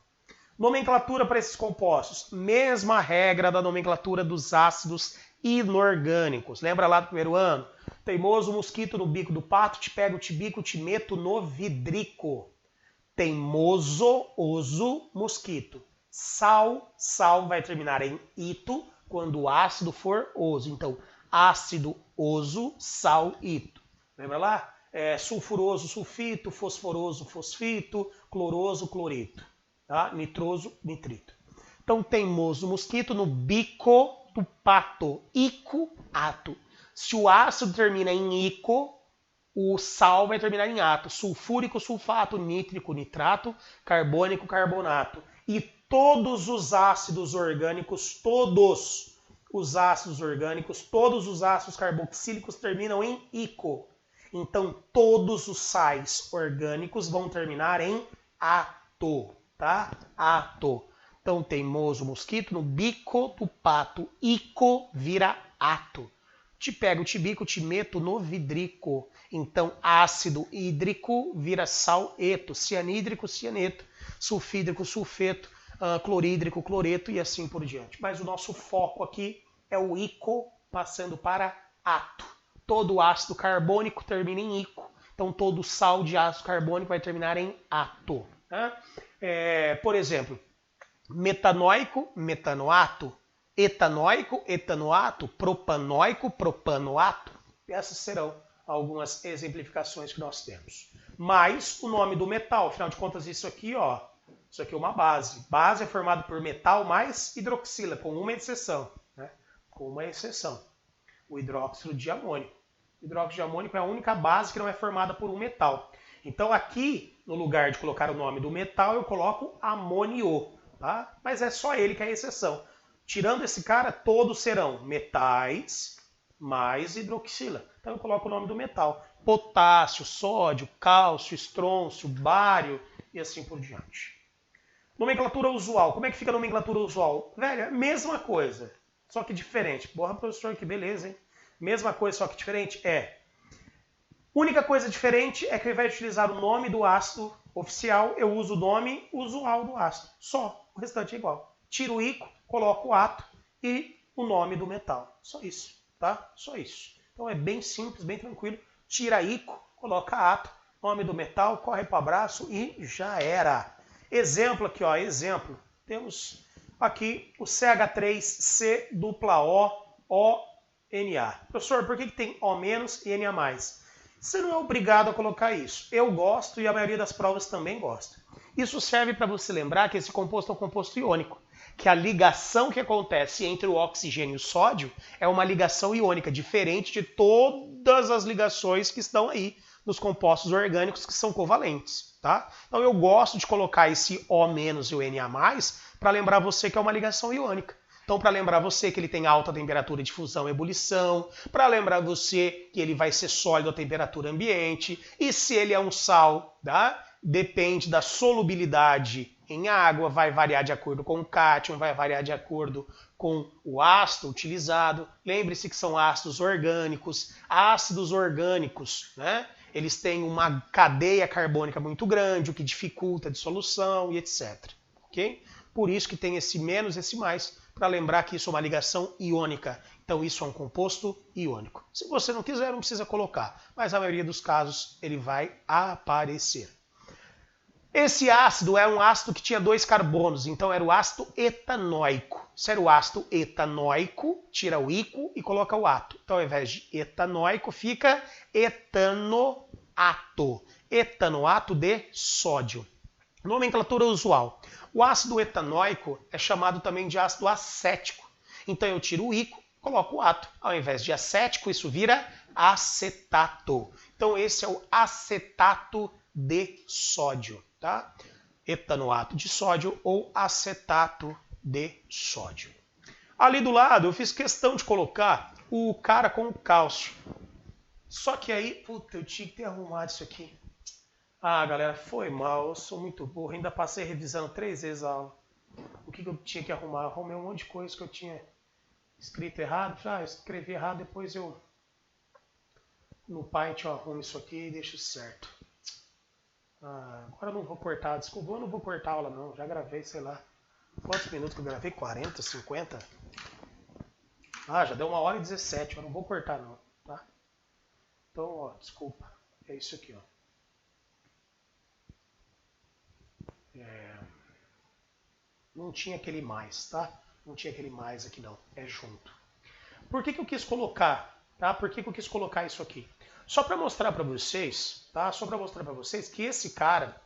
Nomenclatura para esses compostos. Mesma regra da nomenclatura dos ácidos inorgânicos. Lembra lá do primeiro ano? Teimoso mosquito no bico do pato, te pego, te bico, te meto no vidrico. Teimoso, oso, mosquito. Sal, sal vai terminar em ito quando o ácido for oso. Então, ácido, oso, sal, ito. Lembra lá? Sulfuroso, sulfito, fosforoso, fosfito, cloroso, clorito. Tá? Nitroso, nitrito. Então, teimoso mosquito no bico do pato. Ico, ato. Se o ácido termina em ico, o sal vai terminar em ato. Sulfúrico, sulfato, nítrico, nitrato, carbônico, carbonato. E todos os ácidos orgânicos, todos os ácidos carboxílicos terminam em ico. Então, todos os sais orgânicos vão terminar em ato, tá? Ato. Então, teimoso mosquito no bico do pato. Ico vira ato. Te pego, te bico, te meto no vidrico. Então, ácido hídrico vira sal eto. Cianídrico, cianeto. Sulfídrico, sulfeto. Clorídrico, cloreto e assim por diante. Mas o nosso foco aqui é o ico passando para ato. Todo ácido carbônico termina em ico. Então, todo sal de ácido carbônico vai terminar em ato. Tá? Por exemplo, metanoico, metanoato. Etanóico, etanoato. Propanóico, propanoato. Essas serão algumas exemplificações que nós temos. Mas o nome do metal, afinal de contas, isso aqui, ó, Isso aqui é uma base. Base é formada por metal mais hidroxila, com uma exceção. Né? Com uma exceção. O hidróxido de amônio. O hidróxido de amônio é a única base que não é formada por um metal. Então aqui, no lugar de colocar o nome do metal, eu coloco amônio. Tá? Mas é só ele que é a exceção. Tirando esse cara, todos serão metais mais hidroxila. Então eu coloco o nome do metal. Potássio, sódio, cálcio, estrôncio, bário e assim por diante. Nomenclatura usual. Como é que fica a nomenclatura usual? Velho, é a mesma coisa, só que diferente. Porra, professor, que beleza, hein? Mesma coisa, só que diferente? É. Única coisa diferente é que ao invés de utilizar o nome do ácido oficial, eu uso o nome usual do ácido. Só. O restante é igual. Tiro o ico, coloco o ato e o nome do metal. Só isso, tá? Só isso. Então é bem simples, bem tranquilo. Tira ico, coloca ato, nome do metal, corre para o abraço e já era. Exemplo aqui, ó, exemplo. Temos aqui o CH3COONA. Professor, por que tem O- e Na+? Você não é obrigado a colocar isso. Eu gosto e a maioria das provas também gosta. Isso serve para você lembrar que esse composto é um composto iônico, que a ligação que acontece entre o oxigênio e o sódio é uma ligação iônica, diferente de todas as ligações que estão aí nos compostos orgânicos que são covalentes. Tá? Então eu gosto de colocar esse O- e o Na+, para lembrar você que é uma ligação iônica. Então, para lembrar você que ele tem alta temperatura de fusão e ebulição, para lembrar você que ele vai ser sólido a temperatura ambiente, e se ele é um sal, tá? Depende da solubilidade em água, vai variar de acordo com o cátion, vai variar de acordo com o ácido utilizado. Lembre-se que são ácidos orgânicos. Ácidos orgânicos, né? Eles têm uma cadeia carbônica muito grande, o que dificulta a dissolução e etc. Ok? Por isso que tem esse menos e esse mais, para lembrar que isso é uma ligação iônica. Então isso é um composto iônico. Se você não quiser, não precisa colocar, mas na maioria dos casos ele vai aparecer. Esse ácido é um ácido que tinha 2 carbonos, então era o ácido etanóico. Se era o ácido etanóico, tira o ico e coloca o ato. Então, ao invés de etanóico, fica etanoato. Etanoato de sódio. Nomenclatura usual. O ácido etanóico é chamado também de ácido acético. Então eu tiro o ico, coloco o ato. Ao invés de acético, isso vira acetato. Então esse é o acetato de sódio. Tá? Etanoato de sódio ou acetato de sódio. Ali do lado eu fiz questão de colocar o cara com o cálcio. Só que aí, puta, eu tinha que ter arrumado isso aqui. Ah, galera, foi mal, eu sou muito burro, ainda passei revisando 3 vezes a aula. O que eu tinha que arrumar? Eu arrumei um monte de coisa que eu tinha escrito errado. Já escrevi errado, depois eu no Paint eu arrumo isso aqui e deixo certo. Ah, agora eu não vou cortar, desculpa, eu não vou cortar a aula não, já gravei, sei lá. Quantos minutos que eu gravei? 40, 50? Ah, já deu 1h17, eu não vou cortar não, tá? Então, ó, desculpa, é isso aqui, ó. Não tinha aquele mais, tá? Não tinha aquele mais aqui não, é junto. Por que eu quis colocar, tá? Por que eu quis colocar isso aqui? Só para mostrar para vocês, tá? Só para mostrar para vocês que esse cara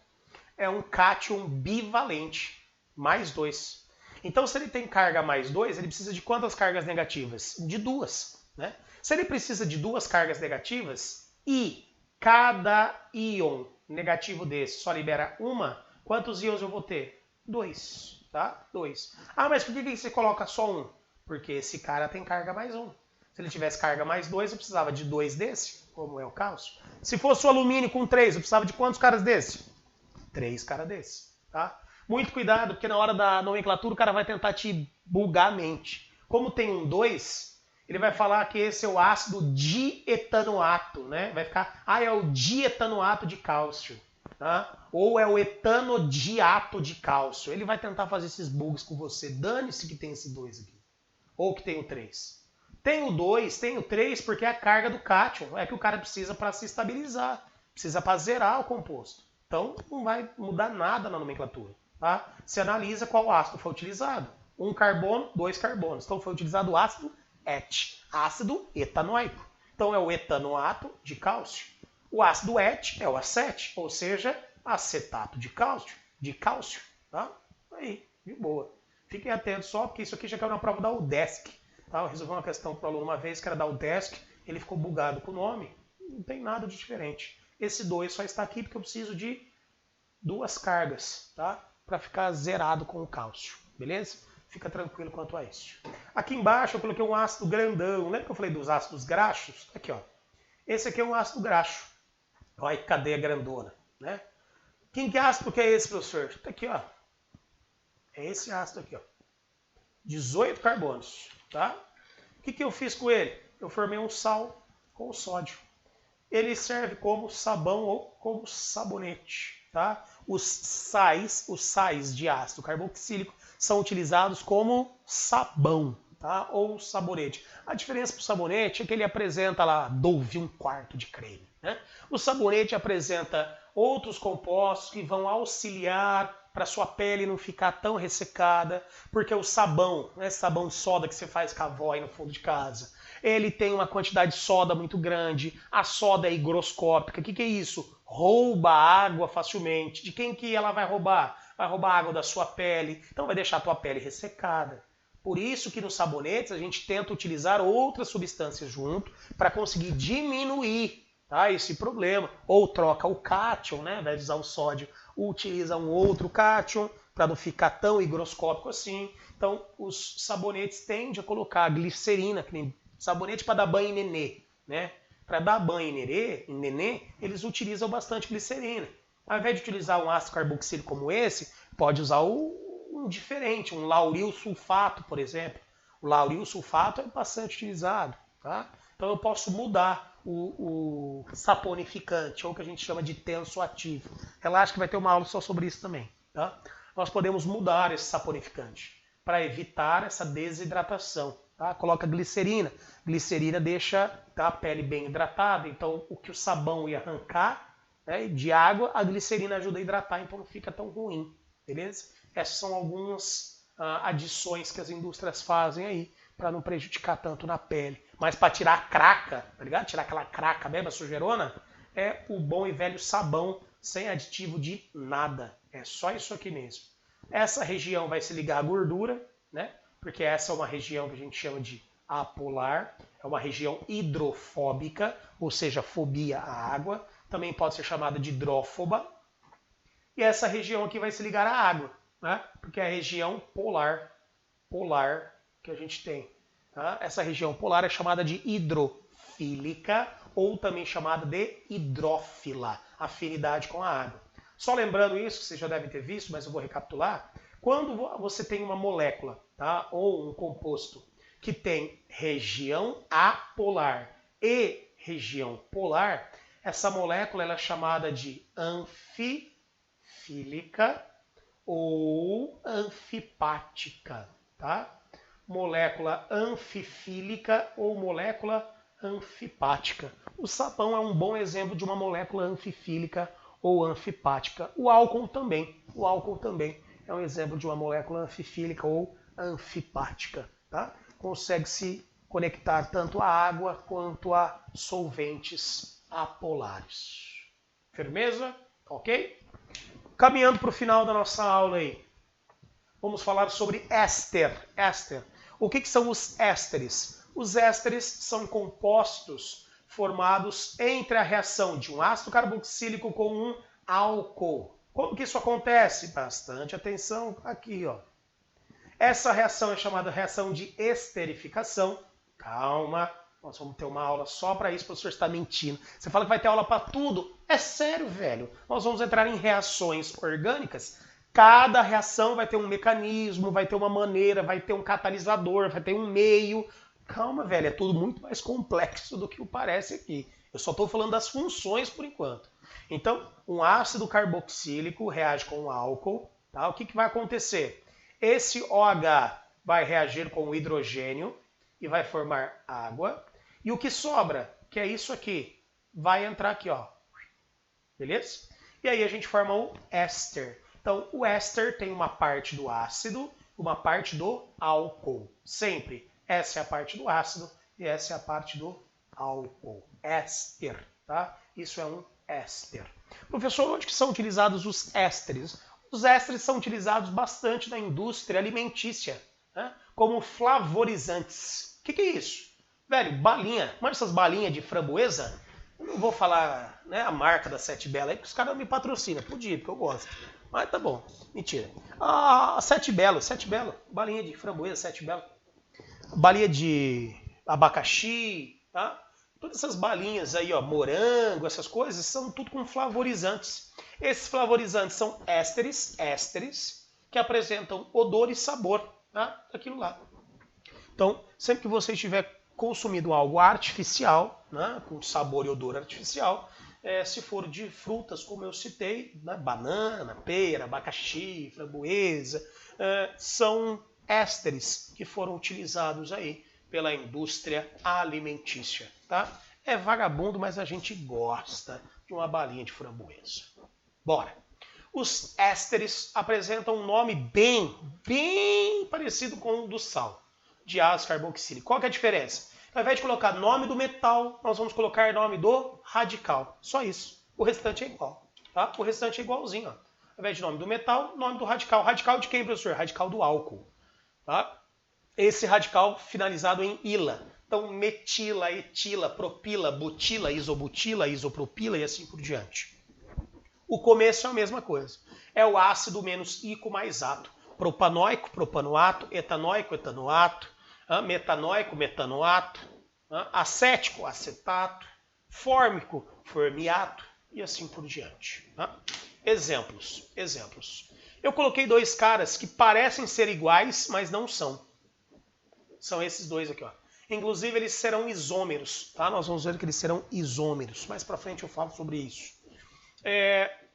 é um cátion bivalente, mais 2. Então, se ele tem carga mais 2, ele precisa de quantas cargas negativas? De 2, né? Se ele precisa de 2 cargas negativas e cada íon negativo desse só libera uma, quantos íons eu vou ter? 2. Tá? 2. Ah, mas por que você coloca só 1? Porque esse cara tem carga mais 1. Se ele tivesse carga mais 2, eu precisava de 2 desse, como é o cálcio. Se fosse o alumínio com 3, eu precisava de quantos caras desse? 3 caras desse. Tá? Muito cuidado, porque na hora da nomenclatura o cara vai tentar te bugar a mente. Como tem um 2, ele vai falar que esse é o ácido dietanoato, né? Vai ficar, é o dietanoato de cálcio. Tá? Ou é o etanodiato de cálcio. Ele vai tentar fazer esses bugs com você. Dane-se que tem esse 2 aqui. Ou que tem o 3. Tem o 2, tem o 3 porque é a carga do cátion. É que o cara precisa para se estabilizar. Precisa para zerar o composto. Então não vai mudar nada na nomenclatura. Tá? Se analisa qual ácido foi utilizado. 1 carbono, 2 carbonos. Então foi utilizado o ácido ET. Ácido etanóico. Então é o etanoato de cálcio. O ácido ET é o acete, ou seja, acetato de cálcio. tá? Aí, de boa. Fiquem atentos só, porque isso aqui já caiu na prova da UDESC. Tá? Eu resolvi uma questão para o aluno uma vez, que era da UDESC, ele ficou bugado com o nome, não tem nada de diferente. Esse 2 só está aqui porque eu preciso de 2 cargas, tá? Para ficar zerado com o cálcio, beleza? Fica tranquilo quanto a isso. Aqui embaixo eu coloquei um ácido grandão. Lembra que eu falei dos ácidos graxos? Aqui, ó. Esse aqui é um ácido graxo. Olha que cadeia grandona, né? Que ácido que é esse, professor? Tá aqui, ó. É esse ácido aqui, ó. 18 carbonos, tá? O que eu fiz com ele? Eu formei um sal com o sódio. Ele serve como sabão ou como sabonete, tá? Os sais de ácido carboxílico são utilizados como sabão, tá? Ou sabonete. A diferença para o sabonete é que ele apresenta lá Dove 1/4 de creme, né? O sabonete apresenta outros compostos que vão auxiliar para sua pele não ficar tão ressecada, porque o sabão, né, sabão de soda que você faz com a avó aí no fundo de casa, ele tem uma quantidade de soda muito grande, a soda é higroscópica. O que é isso? Rouba água facilmente. De quem que ela vai roubar? Vai roubar água da sua pele, então vai deixar a tua pele ressecada. Por isso que nos sabonetes a gente tenta utilizar outras substâncias junto para conseguir diminuir, tá, esse problema. Ou troca o cátion, né, ao invés de usar o sódio, utiliza um outro cátion para não ficar tão higroscópico assim. Então os sabonetes tendem a colocar a glicerina, que nem sabonete para dar banho em nenê, né? Para dar banho em nenê, eles utilizam bastante glicerina. Ao invés de utilizar um ácido carboxílico como esse, pode usar um diferente, um lauril sulfato, por exemplo. O lauril sulfato é bastante utilizado, tá? Então eu posso mudar o saponificante, ou o que a gente chama de tensoativo. Relaxa que vai ter uma aula só sobre isso também, tá? Nós podemos mudar esse saponificante para evitar essa desidratação. Tá? Coloca glicerina. Glicerina deixa, tá, a pele bem hidratada. Então, o que o sabão ia arrancar, né, de água, a glicerina ajuda a hidratar, então não fica tão ruim. Beleza? Essas são algumas adições que as indústrias fazem aí para não prejudicar tanto na pele. Mas para tirar a craca, tá ligado? Tirar aquela craca mesmo, a sujeirona, é o bom e velho sabão sem aditivo de nada. É só isso aqui mesmo. Essa região vai se ligar à gordura, né? Porque essa é uma região que a gente chama de apolar, é uma região hidrofóbica, ou seja, fobia à água, também pode ser chamada de hidrófoba. E essa região aqui vai se ligar à água, né? Porque é a região polar que a gente tem. Tá? Essa região polar é chamada de hidrofílica, ou também chamada de hidrófila, afinidade com a água. Só lembrando isso, que vocês já devem ter visto, mas eu vou recapitular. Quando você tem uma molécula, tá, ou um composto que tem região apolar e região polar, essa molécula ela é chamada de anfifílica ou anfipática, tá? Molécula anfifílica ou molécula anfipática. O sabão é um bom exemplo de uma molécula anfifílica ou anfipática. O álcool também é um exemplo de uma molécula anfifílica ou anfipática. Tá? Consegue se conectar tanto à água quanto a solventes apolares. Firmeza? Ok? Caminhando para o final da nossa aula aí. Vamos falar sobre éster. O que são os ésteres? Os ésteres são compostos formados entre a reação de um ácido carboxílico com um álcool. Como que isso acontece? Bastante atenção aqui, ó. Essa reação é chamada reação de esterificação. Calma, nós vamos ter uma aula só para isso, o professor está mentindo. Você fala que vai ter aula para tudo? É sério, velho. Nós vamos entrar em reações orgânicas. Cada reação vai ter um mecanismo, vai ter uma maneira, vai ter um catalisador, vai ter um meio. Calma, velho, é tudo muito mais complexo do que parece aqui. Eu só estou falando das funções por enquanto. Então, um ácido carboxílico reage com um álcool. Tá? O que vai acontecer? Esse OH vai reagir com o hidrogênio e vai formar água. E o que sobra, que é isso aqui, vai entrar aqui, ó. Beleza? E aí a gente forma o éster. Então, o éster tem uma parte do ácido, uma parte do álcool. Sempre. Essa é a parte do ácido e essa é a parte do álcool. Éster, tá? Isso é um éster. Professor, onde que são utilizados os ésteres? Os ésteres são utilizados bastante na indústria alimentícia, né? Como flavorizantes. O que é isso? Velho, balinha. Manja essas balinhas de framboesa? Eu não vou falar, né, a marca da Sete Belo aí, porque os caras me patrocinam. Podia, porque eu gosto. Mas tá bom. Mentira. Sete Belo, balinha de framboesa, Sete Belo. Balinha de abacaxi, tá? Todas essas balinhas aí, ó, morango, essas coisas, são tudo com flavorizantes. Esses flavorizantes são ésteres, que apresentam odor e sabor, tá? Daquilo lá. Então, sempre que você estiver consumindo algo artificial, né, com sabor e odor artificial, se for de frutas, como eu citei, né, banana, pera, abacaxi, framboesa, são ésteres que foram utilizados aí pela indústria alimentícia, tá? É vagabundo, mas a gente gosta de uma balinha de framboesa. Bora! Os ésteres apresentam um nome bem parecido com o do sal, de ácido carboxílico. Qual que é a diferença? Ao invés de colocar nome do metal, nós vamos colocar nome do radical. Só isso. O restante é igual. Tá? O restante é igualzinho. Ó. Ao invés de nome do metal, nome do radical. Radical de quem, professor? Radical do álcool. Tá? Esse radical finalizado em ila. Então, metila, etila, propila, butila, isobutila, isopropila e assim por diante. O começo é a mesma coisa. É o ácido menos ico mais ato. Propanoico, propanoato, etanóico, etanoato, metanóico, metanoato, acético, acetato, fórmico, formiato e assim por diante. Exemplos. Eu coloquei dois caras que parecem ser iguais, mas não são. São esses dois aqui, ó. Inclusive, eles serão isômeros, tá? Nós vamos ver que eles serão isômeros. Mais pra frente eu falo sobre isso.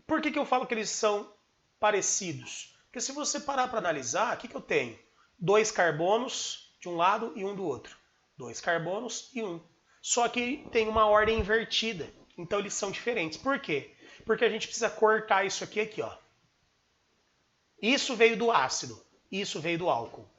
Por que eu falo que eles são parecidos? Porque se você parar para analisar, o que eu tenho? 2 carbonos de um lado e um do outro. 2 carbonos e um. Só que tem uma ordem invertida. Então eles são diferentes. Por quê? Porque a gente precisa cortar isso aqui, ó. Isso veio do ácido, isso veio do álcool.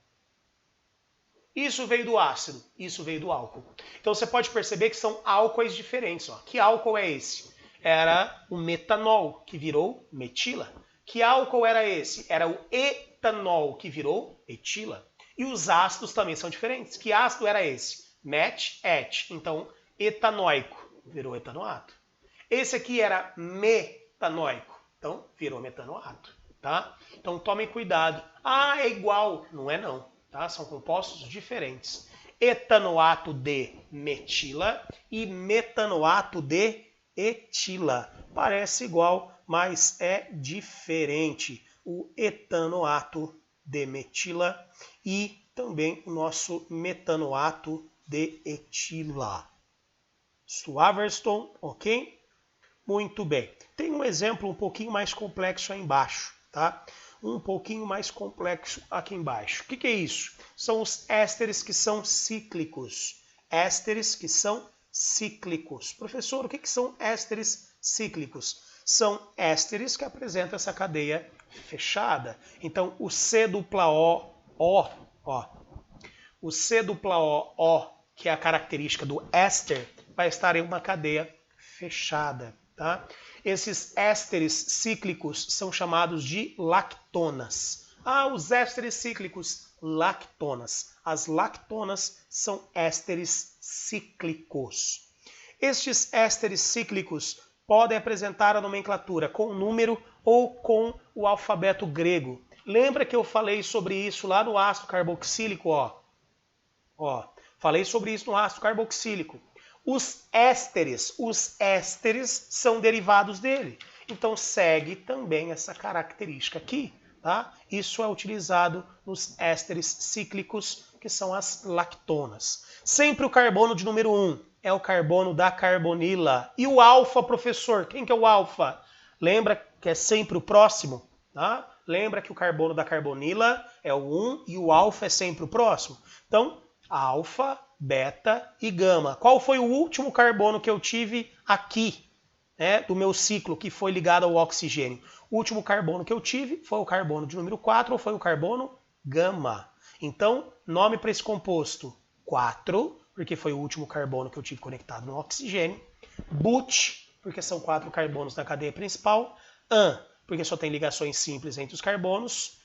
Isso veio do ácido, isso veio do álcool. Então você pode perceber que são álcoois diferentes. Ó. Que álcool é esse? Era o metanol, que virou metila. Que álcool era esse? Era o etanol, que virou etila. E os ácidos também são diferentes. Que ácido era esse? Met, et. Então, etanóico, virou etanoato. Esse aqui era metanóico, então virou metanoato. Tá? Então tomem cuidado. É igual. Não é não. Tá? São compostos diferentes. Etanoato de metila e metanoato de etila. Parece igual, mas é diferente. O etanoato de metila e também o nosso metanoato de etila. Suaverston, ok? Muito bem. Tem um exemplo um pouquinho mais complexo aí embaixo, tá? Um pouquinho mais complexo aqui embaixo. O que é isso? São os ésteres que são cíclicos. Ésteres que são cíclicos. Professor, o que são ésteres cíclicos? São ésteres que apresentam essa cadeia fechada. Então, o C-O, o C-O, que é a característica do éster, vai estar em uma cadeia fechada. Tá? Esses ésteres cíclicos são chamados de lactonas. Os ésteres cíclicos, lactonas. As lactonas são ésteres cíclicos. Estes ésteres cíclicos podem apresentar a nomenclatura com número ou com o alfabeto grego. Lembra que eu falei sobre isso lá no ácido carboxílico? Falei sobre isso no ácido carboxílico. Os ésteres são derivados dele. Então segue também essa característica aqui. Tá? Isso é utilizado nos ésteres cíclicos, que são as lactonas. Sempre o carbono de número 1 é o carbono da carbonila. E o alfa, professor? Quem que é o alfa? Lembra que é sempre o próximo? Tá? Lembra que o carbono da carbonila é o 1 e o alfa é sempre o próximo? Então, alfa, beta e gama. Qual foi o último carbono que eu tive aqui, né, do meu ciclo, que foi ligado ao oxigênio? O último carbono que eu tive foi o carbono de número 4 ou foi o carbono gama. Então, nome para esse composto, 4, porque foi o último carbono que eu tive conectado no oxigênio. But, porque são 4 carbonos na cadeia principal. An, porque só tem ligações simples entre os carbonos,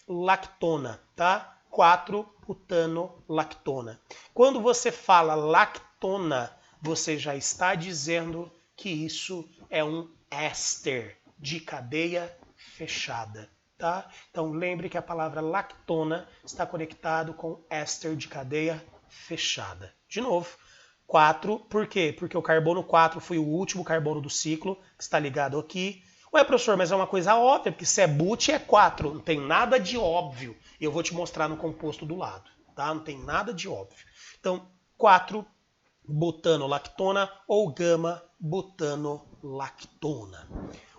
lactona, tá? 4-butanolactona. Quando você fala lactona, você já está dizendo que isso é um éster de cadeia fechada, tá? Então lembre que a palavra lactona está conectado com éster de cadeia fechada. De novo, 4, por quê? Porque o carbono 4 foi o último carbono do ciclo, que está ligado aqui. Ué, professor, mas é uma coisa óbvia, porque se é but é 4, não tem nada de óbvio. Eu vou te mostrar no composto do lado, tá? Não tem nada de óbvio. Então, 4-butanolactona ou gama-butanolactona.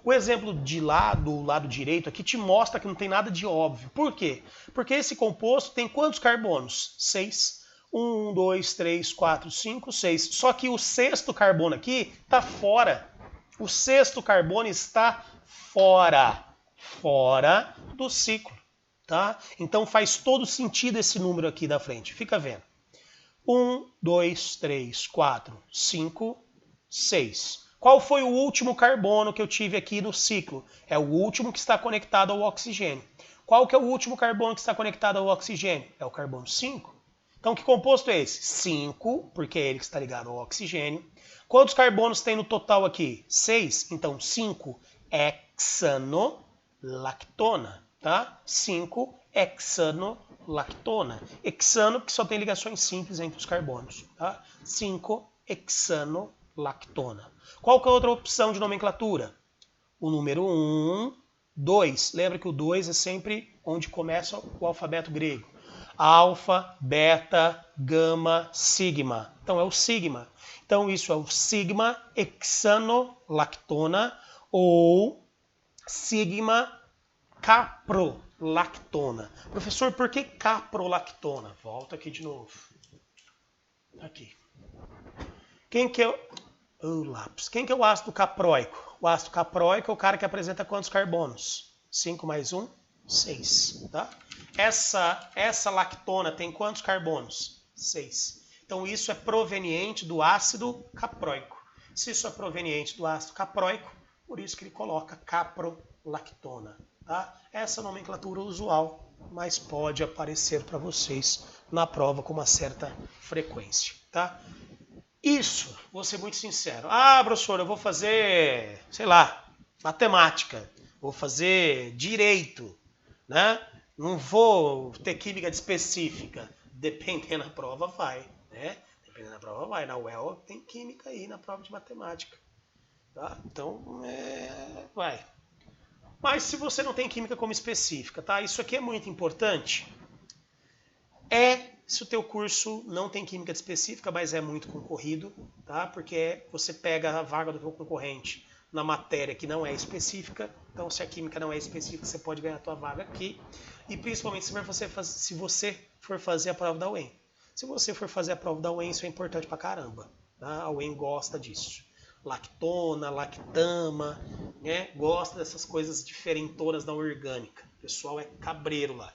O exemplo de lá, do lado direito aqui, te mostra que não tem nada de óbvio. Por quê? Porque esse composto tem quantos carbonos? 6. 1, 2, 3, 4, 5, 6. Só que o sexto carbono aqui está fora. O sexto carbono está fora do ciclo, tá? Então faz todo sentido esse número aqui da frente. Fica vendo. 1, 2, 3, 4, 5, 6. Qual foi o último carbono que eu tive aqui no ciclo? É o último que está conectado ao oxigênio. Qual que é o último carbono que está conectado ao oxigênio? É o carbono 5. Então, que composto é esse? 5, porque é ele que está ligado ao oxigênio. Quantos carbonos tem no total aqui? 6. Então, 5-hexanolactona, tá? 5-hexanolactona. Hexano, porque só tem ligações simples entre os carbonos, tá? 5-hexanolactona. Qual que é a outra opção de nomenclatura? O número 1, 2. Lembra que o 2 é sempre onde começa o alfabeto grego. Alfa, beta, gama, sigma. Então é o sigma. Então isso é o sigma-hexanolactona ou sigma-caprolactona. Professor, por que caprolactona? Volta aqui de novo. Aqui. Quem que é o lápis? Quem que é o ácido capróico? O ácido capróico é o cara que apresenta quantos carbonos? 5 mais 1, 6, tá? Essa lactona tem quantos carbonos? 6. Então isso é proveniente do ácido capróico. Se isso é proveniente do ácido capróico, por isso que ele coloca caprolactona, tá? Essa nomenclatura usual, mas pode aparecer para vocês na prova com uma certa frequência, tá? Isso, vou ser muito sincero. Ah, professor, eu vou fazer, sei lá, matemática, vou fazer direito, né? Não vou ter química específica. Dependendo da prova, vai, né? Dependendo da prova, vai. Na UEL tem química aí na prova de matemática, tá? Então, vai. Mas se você não tem química como específica, tá? Isso aqui é muito importante. Se o teu curso não tem química específica, mas é muito concorrido, tá? Porque você pega a vaga do teu concorrente na matéria que não é específica. Então, se a química não é específica, você pode ganhar a tua vaga aqui. E principalmente se você for fazer a prova da UEM. Se você for fazer a prova da UEM, isso é importante pra caramba, tá? A UEM gosta disso. Lactona, lactama, né? Gosta dessas coisas diferentonas da orgânica. O pessoal é cabreiro lá.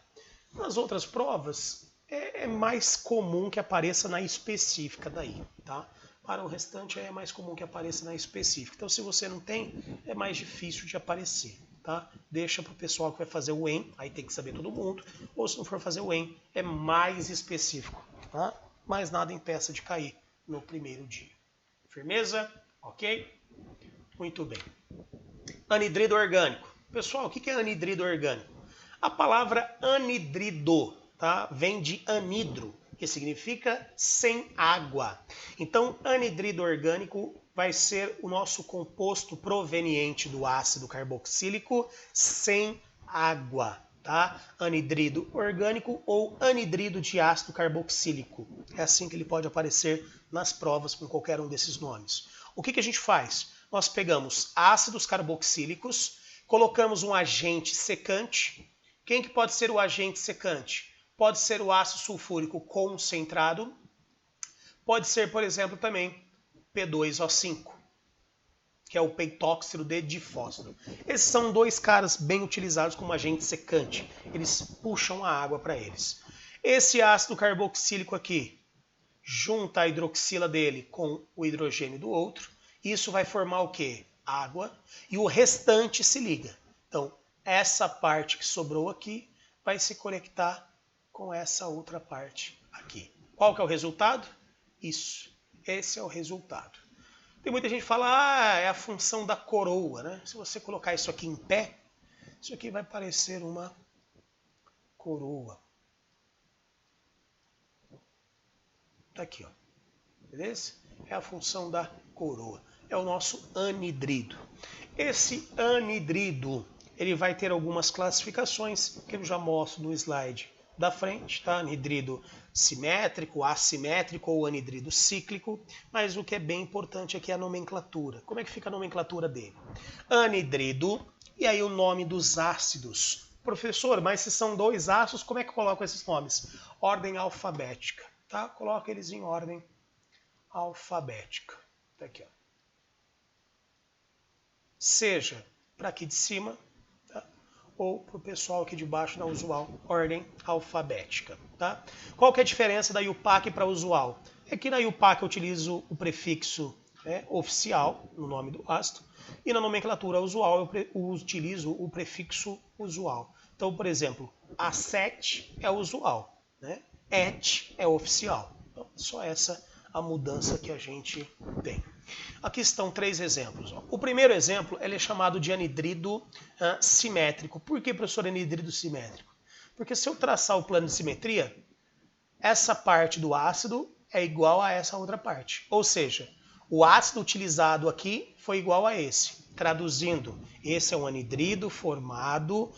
Nas outras provas, é mais comum que apareça na específica daí, tá? Para o restante é mais comum que apareça na específica. Então, se você não tem, é mais difícil de aparecer, tá? Deixa para o pessoal que vai fazer o EM, aí tem que saber todo mundo. Ou se não for fazer o EM, é mais específico, tá? Mas nada impeça de cair no primeiro dia. Firmeza? Ok? Muito bem. Anidrido orgânico. Pessoal, o que é anidrido orgânico? A palavra anidrido, tá? Vem de anidro, que significa sem água. Então, anidrido orgânico vai ser o nosso composto proveniente do ácido carboxílico sem água, tá? Anidrido orgânico ou anidrido de ácido carboxílico. É assim que ele pode aparecer nas provas com qualquer um desses nomes. O que a gente faz? Nós pegamos ácidos carboxílicos, colocamos um agente secante. Quem que pode ser o agente secante? Pode ser o ácido sulfúrico concentrado. Pode ser, por exemplo, também P2O5, que é o peitóxido de difósforo. Esses são dois caras bem utilizados como agente secante. Eles puxam a água para eles. Esse ácido carboxílico aqui junta a hidroxila dele com o hidrogênio do outro. Isso vai formar o quê? água e o restante se liga. Então, essa parte que sobrou aqui vai se conectar com essa outra parte aqui. Qual que é o resultado? Isso. Esse é o resultado. Tem muita gente que fala, é a função da coroa, né? Se você colocar isso aqui em pé, isso aqui vai parecer uma coroa. Tá aqui, ó. Beleza? É a função da coroa. É o nosso anidrido. Esse anidrido, ele vai ter algumas classificações que eu já mostro no slide da frente, tá? Anidrido simétrico, assimétrico ou anidrido cíclico, mas o que é bem importante aqui é a nomenclatura. Como é que fica a nomenclatura dele? Anidrido, e aí o nome dos ácidos. Professor, mas se são 2 ácidos, como é que eu coloco esses nomes? Ordem alfabética, tá? Coloca eles em ordem alfabética. Tá aqui, ó. Seja para aqui de cima, tá? Ou para o pessoal aqui de baixo na usual ordem alfabética. Tá? Qual que é a diferença da IUPAC para a usual? É que na IUPAC eu utilizo o prefixo oficial no nome do ácido e na nomenclatura usual eu utilizo o prefixo usual. Então, por exemplo, A7 é usual, né? ET é oficial. Então, só essa a mudança que a gente tem. Aqui estão 3 exemplos. O primeiro exemplo ele é chamado de anidrido simétrico. Por que, professor, anidrido simétrico? Porque se eu traçar o plano de simetria, essa parte do ácido é igual a essa outra parte. Ou seja, o ácido utilizado aqui foi igual a esse. Traduzindo, esse é um anidrido formado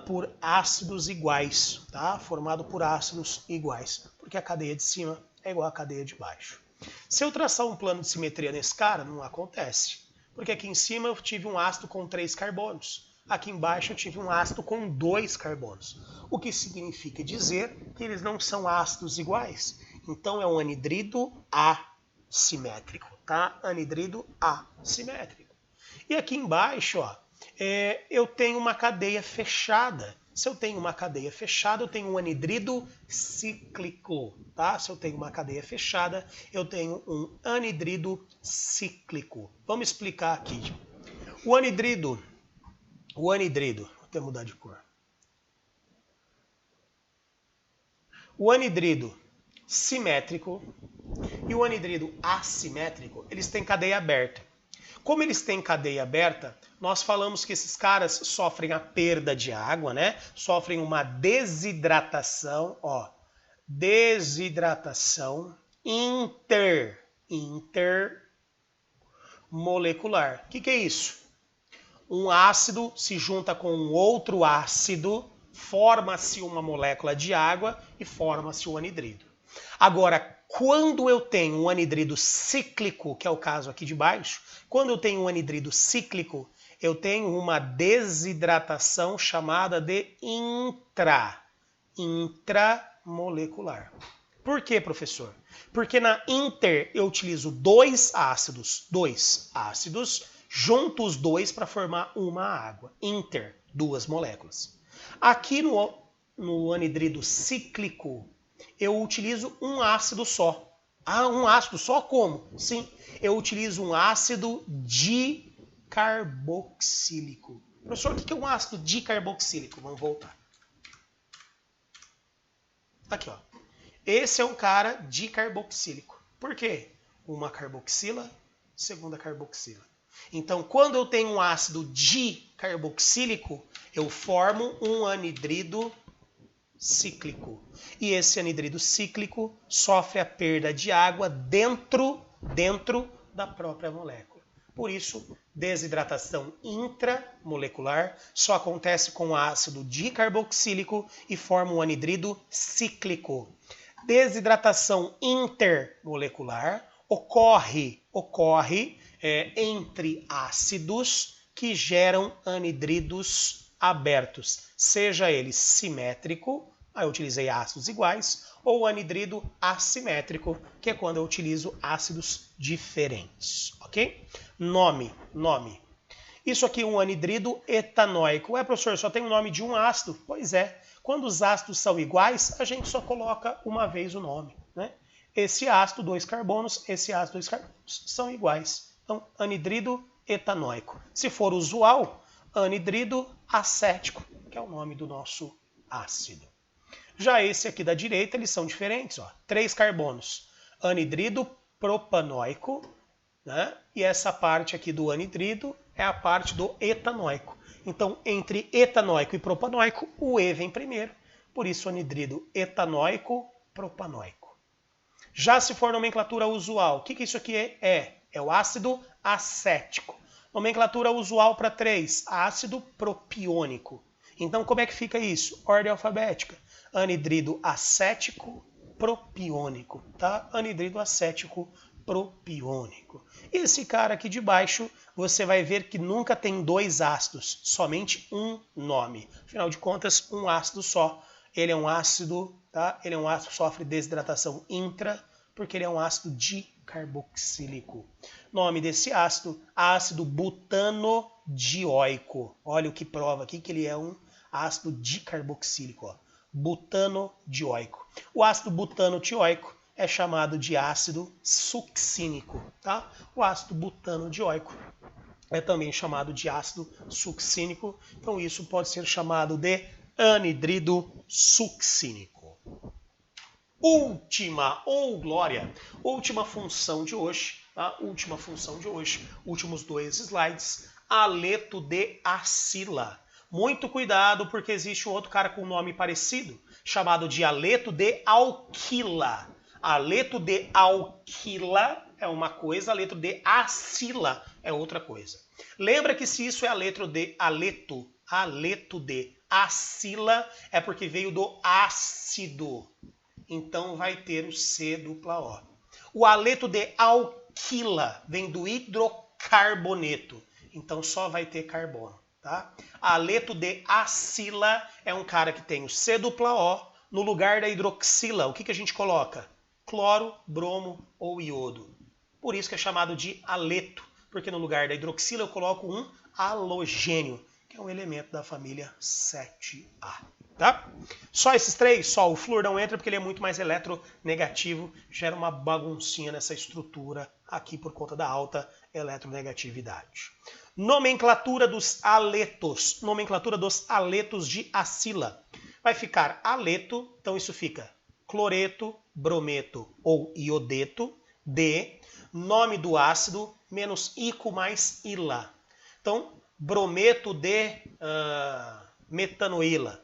por ácidos iguais. Tá? Formado por ácidos iguais. Porque a cadeia de cima é igual à cadeia de baixo. Se eu traçar um plano de simetria nesse cara, não acontece. Porque aqui em cima eu tive um ácido com 3 carbonos. Aqui embaixo eu tive um ácido com 2 carbonos. O que significa dizer que eles não são ácidos iguais. Então é um anidrido assimétrico. Tá? Anidrido assimétrico. E aqui embaixo ó, eu tenho uma cadeia fechada. Se eu tenho uma cadeia fechada, eu tenho um anidrido cíclico, tá? Se eu tenho uma cadeia fechada, eu tenho um anidrido cíclico. Vamos explicar aqui. O anidrido, vou até mudar de cor. O anidrido simétrico e o anidrido assimétrico, eles têm cadeia aberta. Como eles têm cadeia aberta, nós falamos que esses caras sofrem a perda de água, né? Sofrem uma desidratação, ó. Desidratação intermolecular. O que é isso? Um ácido se junta com um outro ácido, forma-se uma molécula de água e forma-se o anidrido. Agora, quando eu tenho um anidrido cíclico, que é o caso aqui de baixo, quando eu tenho um anidrido cíclico, eu tenho uma desidratação chamada de intramolecular. Por quê, professor? Porque na inter eu utilizo 2 ácidos junto os 2 para formar uma água. Inter, 2 moléculas. Aqui no anidrido cíclico, eu utilizo um ácido só. Ah, um ácido só como? Sim, eu utilizo um ácido dicarboxílico. Professor, o que é um ácido dicarboxílico? Vamos voltar. Aqui, ó. Esse é um cara dicarboxílico. Por quê? Uma carboxila, segunda carboxila. Então, quando eu tenho um ácido dicarboxílico, eu formo um anidrido cíclico. E esse anidrido cíclico sofre a perda de água dentro da própria molécula. Por isso, desidratação intramolecular só acontece com ácido dicarboxílico e forma um anidrido cíclico. Desidratação intermolecular ocorre entre ácidos que geram anidridos abertos, seja ele simétrico, aí eu utilizei ácidos iguais, ou anidrido assimétrico, que é quando eu utilizo ácidos diferentes, ok? Nome. Isso aqui é um anidrido etanóico. Ué, professor, só tem o nome de um ácido? Pois é. Quando os ácidos são iguais, a gente só coloca uma vez o nome, né? Esse ácido, 2 carbonos, esse ácido, 2 carbonos, são iguais. Então, anidrido etanóico. Se for usual, anidrido acético, que é o nome do nosso ácido. Já esse aqui da direita, eles são diferentes. Ó. 3 carbonos. Anidrido propanóico, né? E essa parte aqui do anidrido é a parte do etanóico. Então, entre etanóico e propanóico, o E vem primeiro. Por isso, anidrido etanóico propanóico. Já se for nomenclatura usual, o que isso aqui é? É o ácido acético. Nomenclatura usual para 3, ácido propiônico. Então, como é que fica isso? Ordem alfabética. Anidrido acético propiônico, tá? Anidrido acético propiônico. Esse cara aqui de baixo, você vai ver que nunca tem 2 ácidos, somente um nome. Afinal de contas, um ácido só. Ele é um ácido, tá? Ele é um ácido que sofre desidratação intra, porque ele é um ácido dicarboxílico. Nome desse ácido, ácido butanodioico. Olha o que prova aqui que ele é um ácido dicarboxílico, ó. Butanodioico. O ácido butanodioico é chamado de ácido succínico, tá? O ácido butanodioico é também chamado de ácido succínico, então isso pode ser chamado de anidrido succínico. Última função de hoje, tá? Última função de hoje, últimos 2 slides, aleto de acila. Muito cuidado, porque existe um outro cara com um nome parecido, chamado de aleto de alquila. Aleto de alquila é uma coisa, aleto de acila é outra coisa. Lembra que se isso é aleto de acila, é porque veio do ácido. Então vai ter o C dupla O. O aleto de alquila vem do hidrocarboneto. Então só vai ter carbono. Tá? Aleto de acila é um cara que tem o C dupla O. No lugar da hidroxila, o que a gente coloca? Cloro, bromo ou iodo. Por isso que é chamado de aleto. Porque no lugar da hidroxila eu coloco um halogênio, que é um elemento da família 7A. Tá? Só esses 3, só o flúor não entra porque ele é muito mais eletronegativo, gera uma baguncinha nessa estrutura aqui por conta da alta eletronegatividade. Nomenclatura dos aletos. Nomenclatura dos aletos de acila. Vai ficar aleto, então isso fica cloreto, brometo ou iodeto, D, nome do ácido, menos ico mais ila. Então, brometo de metanoíla.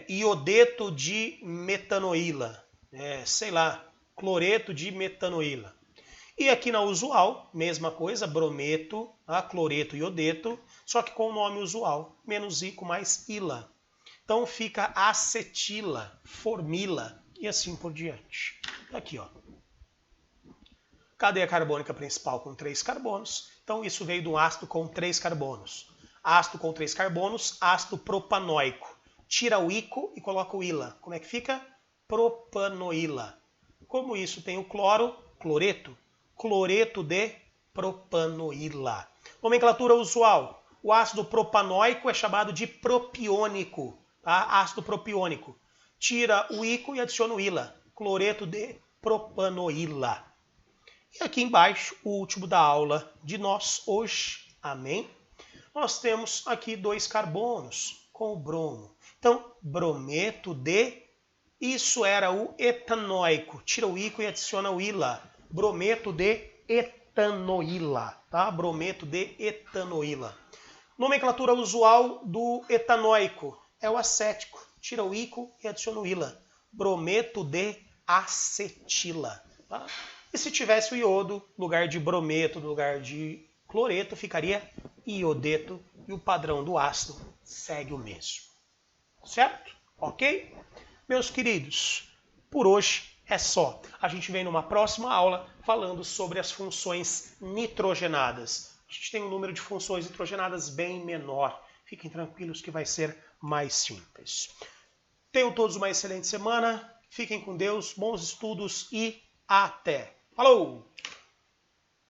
Iodeto de metanoíla, sei lá, cloreto de metanoíla. E aqui na usual, mesma coisa, brometo, cloreto e iodeto, só que com o nome usual, menos ico mais ila. Então fica acetila, formila e assim por diante. Aqui, ó. Cadeia carbônica principal com 3 carbonos, então isso veio do ácido com 3 carbonos. Ácido com 3 carbonos, ácido propanóico. Tira o ico e coloca o ila. Como é que fica? Propanoíla. Como isso tem o cloro, cloreto, cloreto de propanoíla. Nomenclatura usual. O ácido propanóico é chamado de propiônico. Tá? Ácido propiônico. Tira o ico e adiciona o ila. Cloreto de propanoíla. E aqui embaixo, o último da aula de nós hoje. Amém? Nós temos aqui 2 carbonos com o bromo. Então, brometo de, isso era o etanóico. Tira o ico e adiciona o ila. Brometo de etanoíla, tá? Brometo de etanoíla. Nomenclatura usual do etanóico é o acético. Tira o ico e adiciona o ila. Brometo de acetila, tá? E se tivesse o iodo, no lugar de brometo, no lugar de cloreto, ficaria iodeto e o padrão do ácido segue o mesmo. Certo? Ok? Meus queridos, por hoje é só. A gente vem numa próxima aula falando sobre as funções nitrogenadas. A gente tem um número de funções nitrogenadas bem menor. Fiquem tranquilos que vai ser mais simples. Tenham todos uma excelente semana. Fiquem com Deus, bons estudos e até! Falou!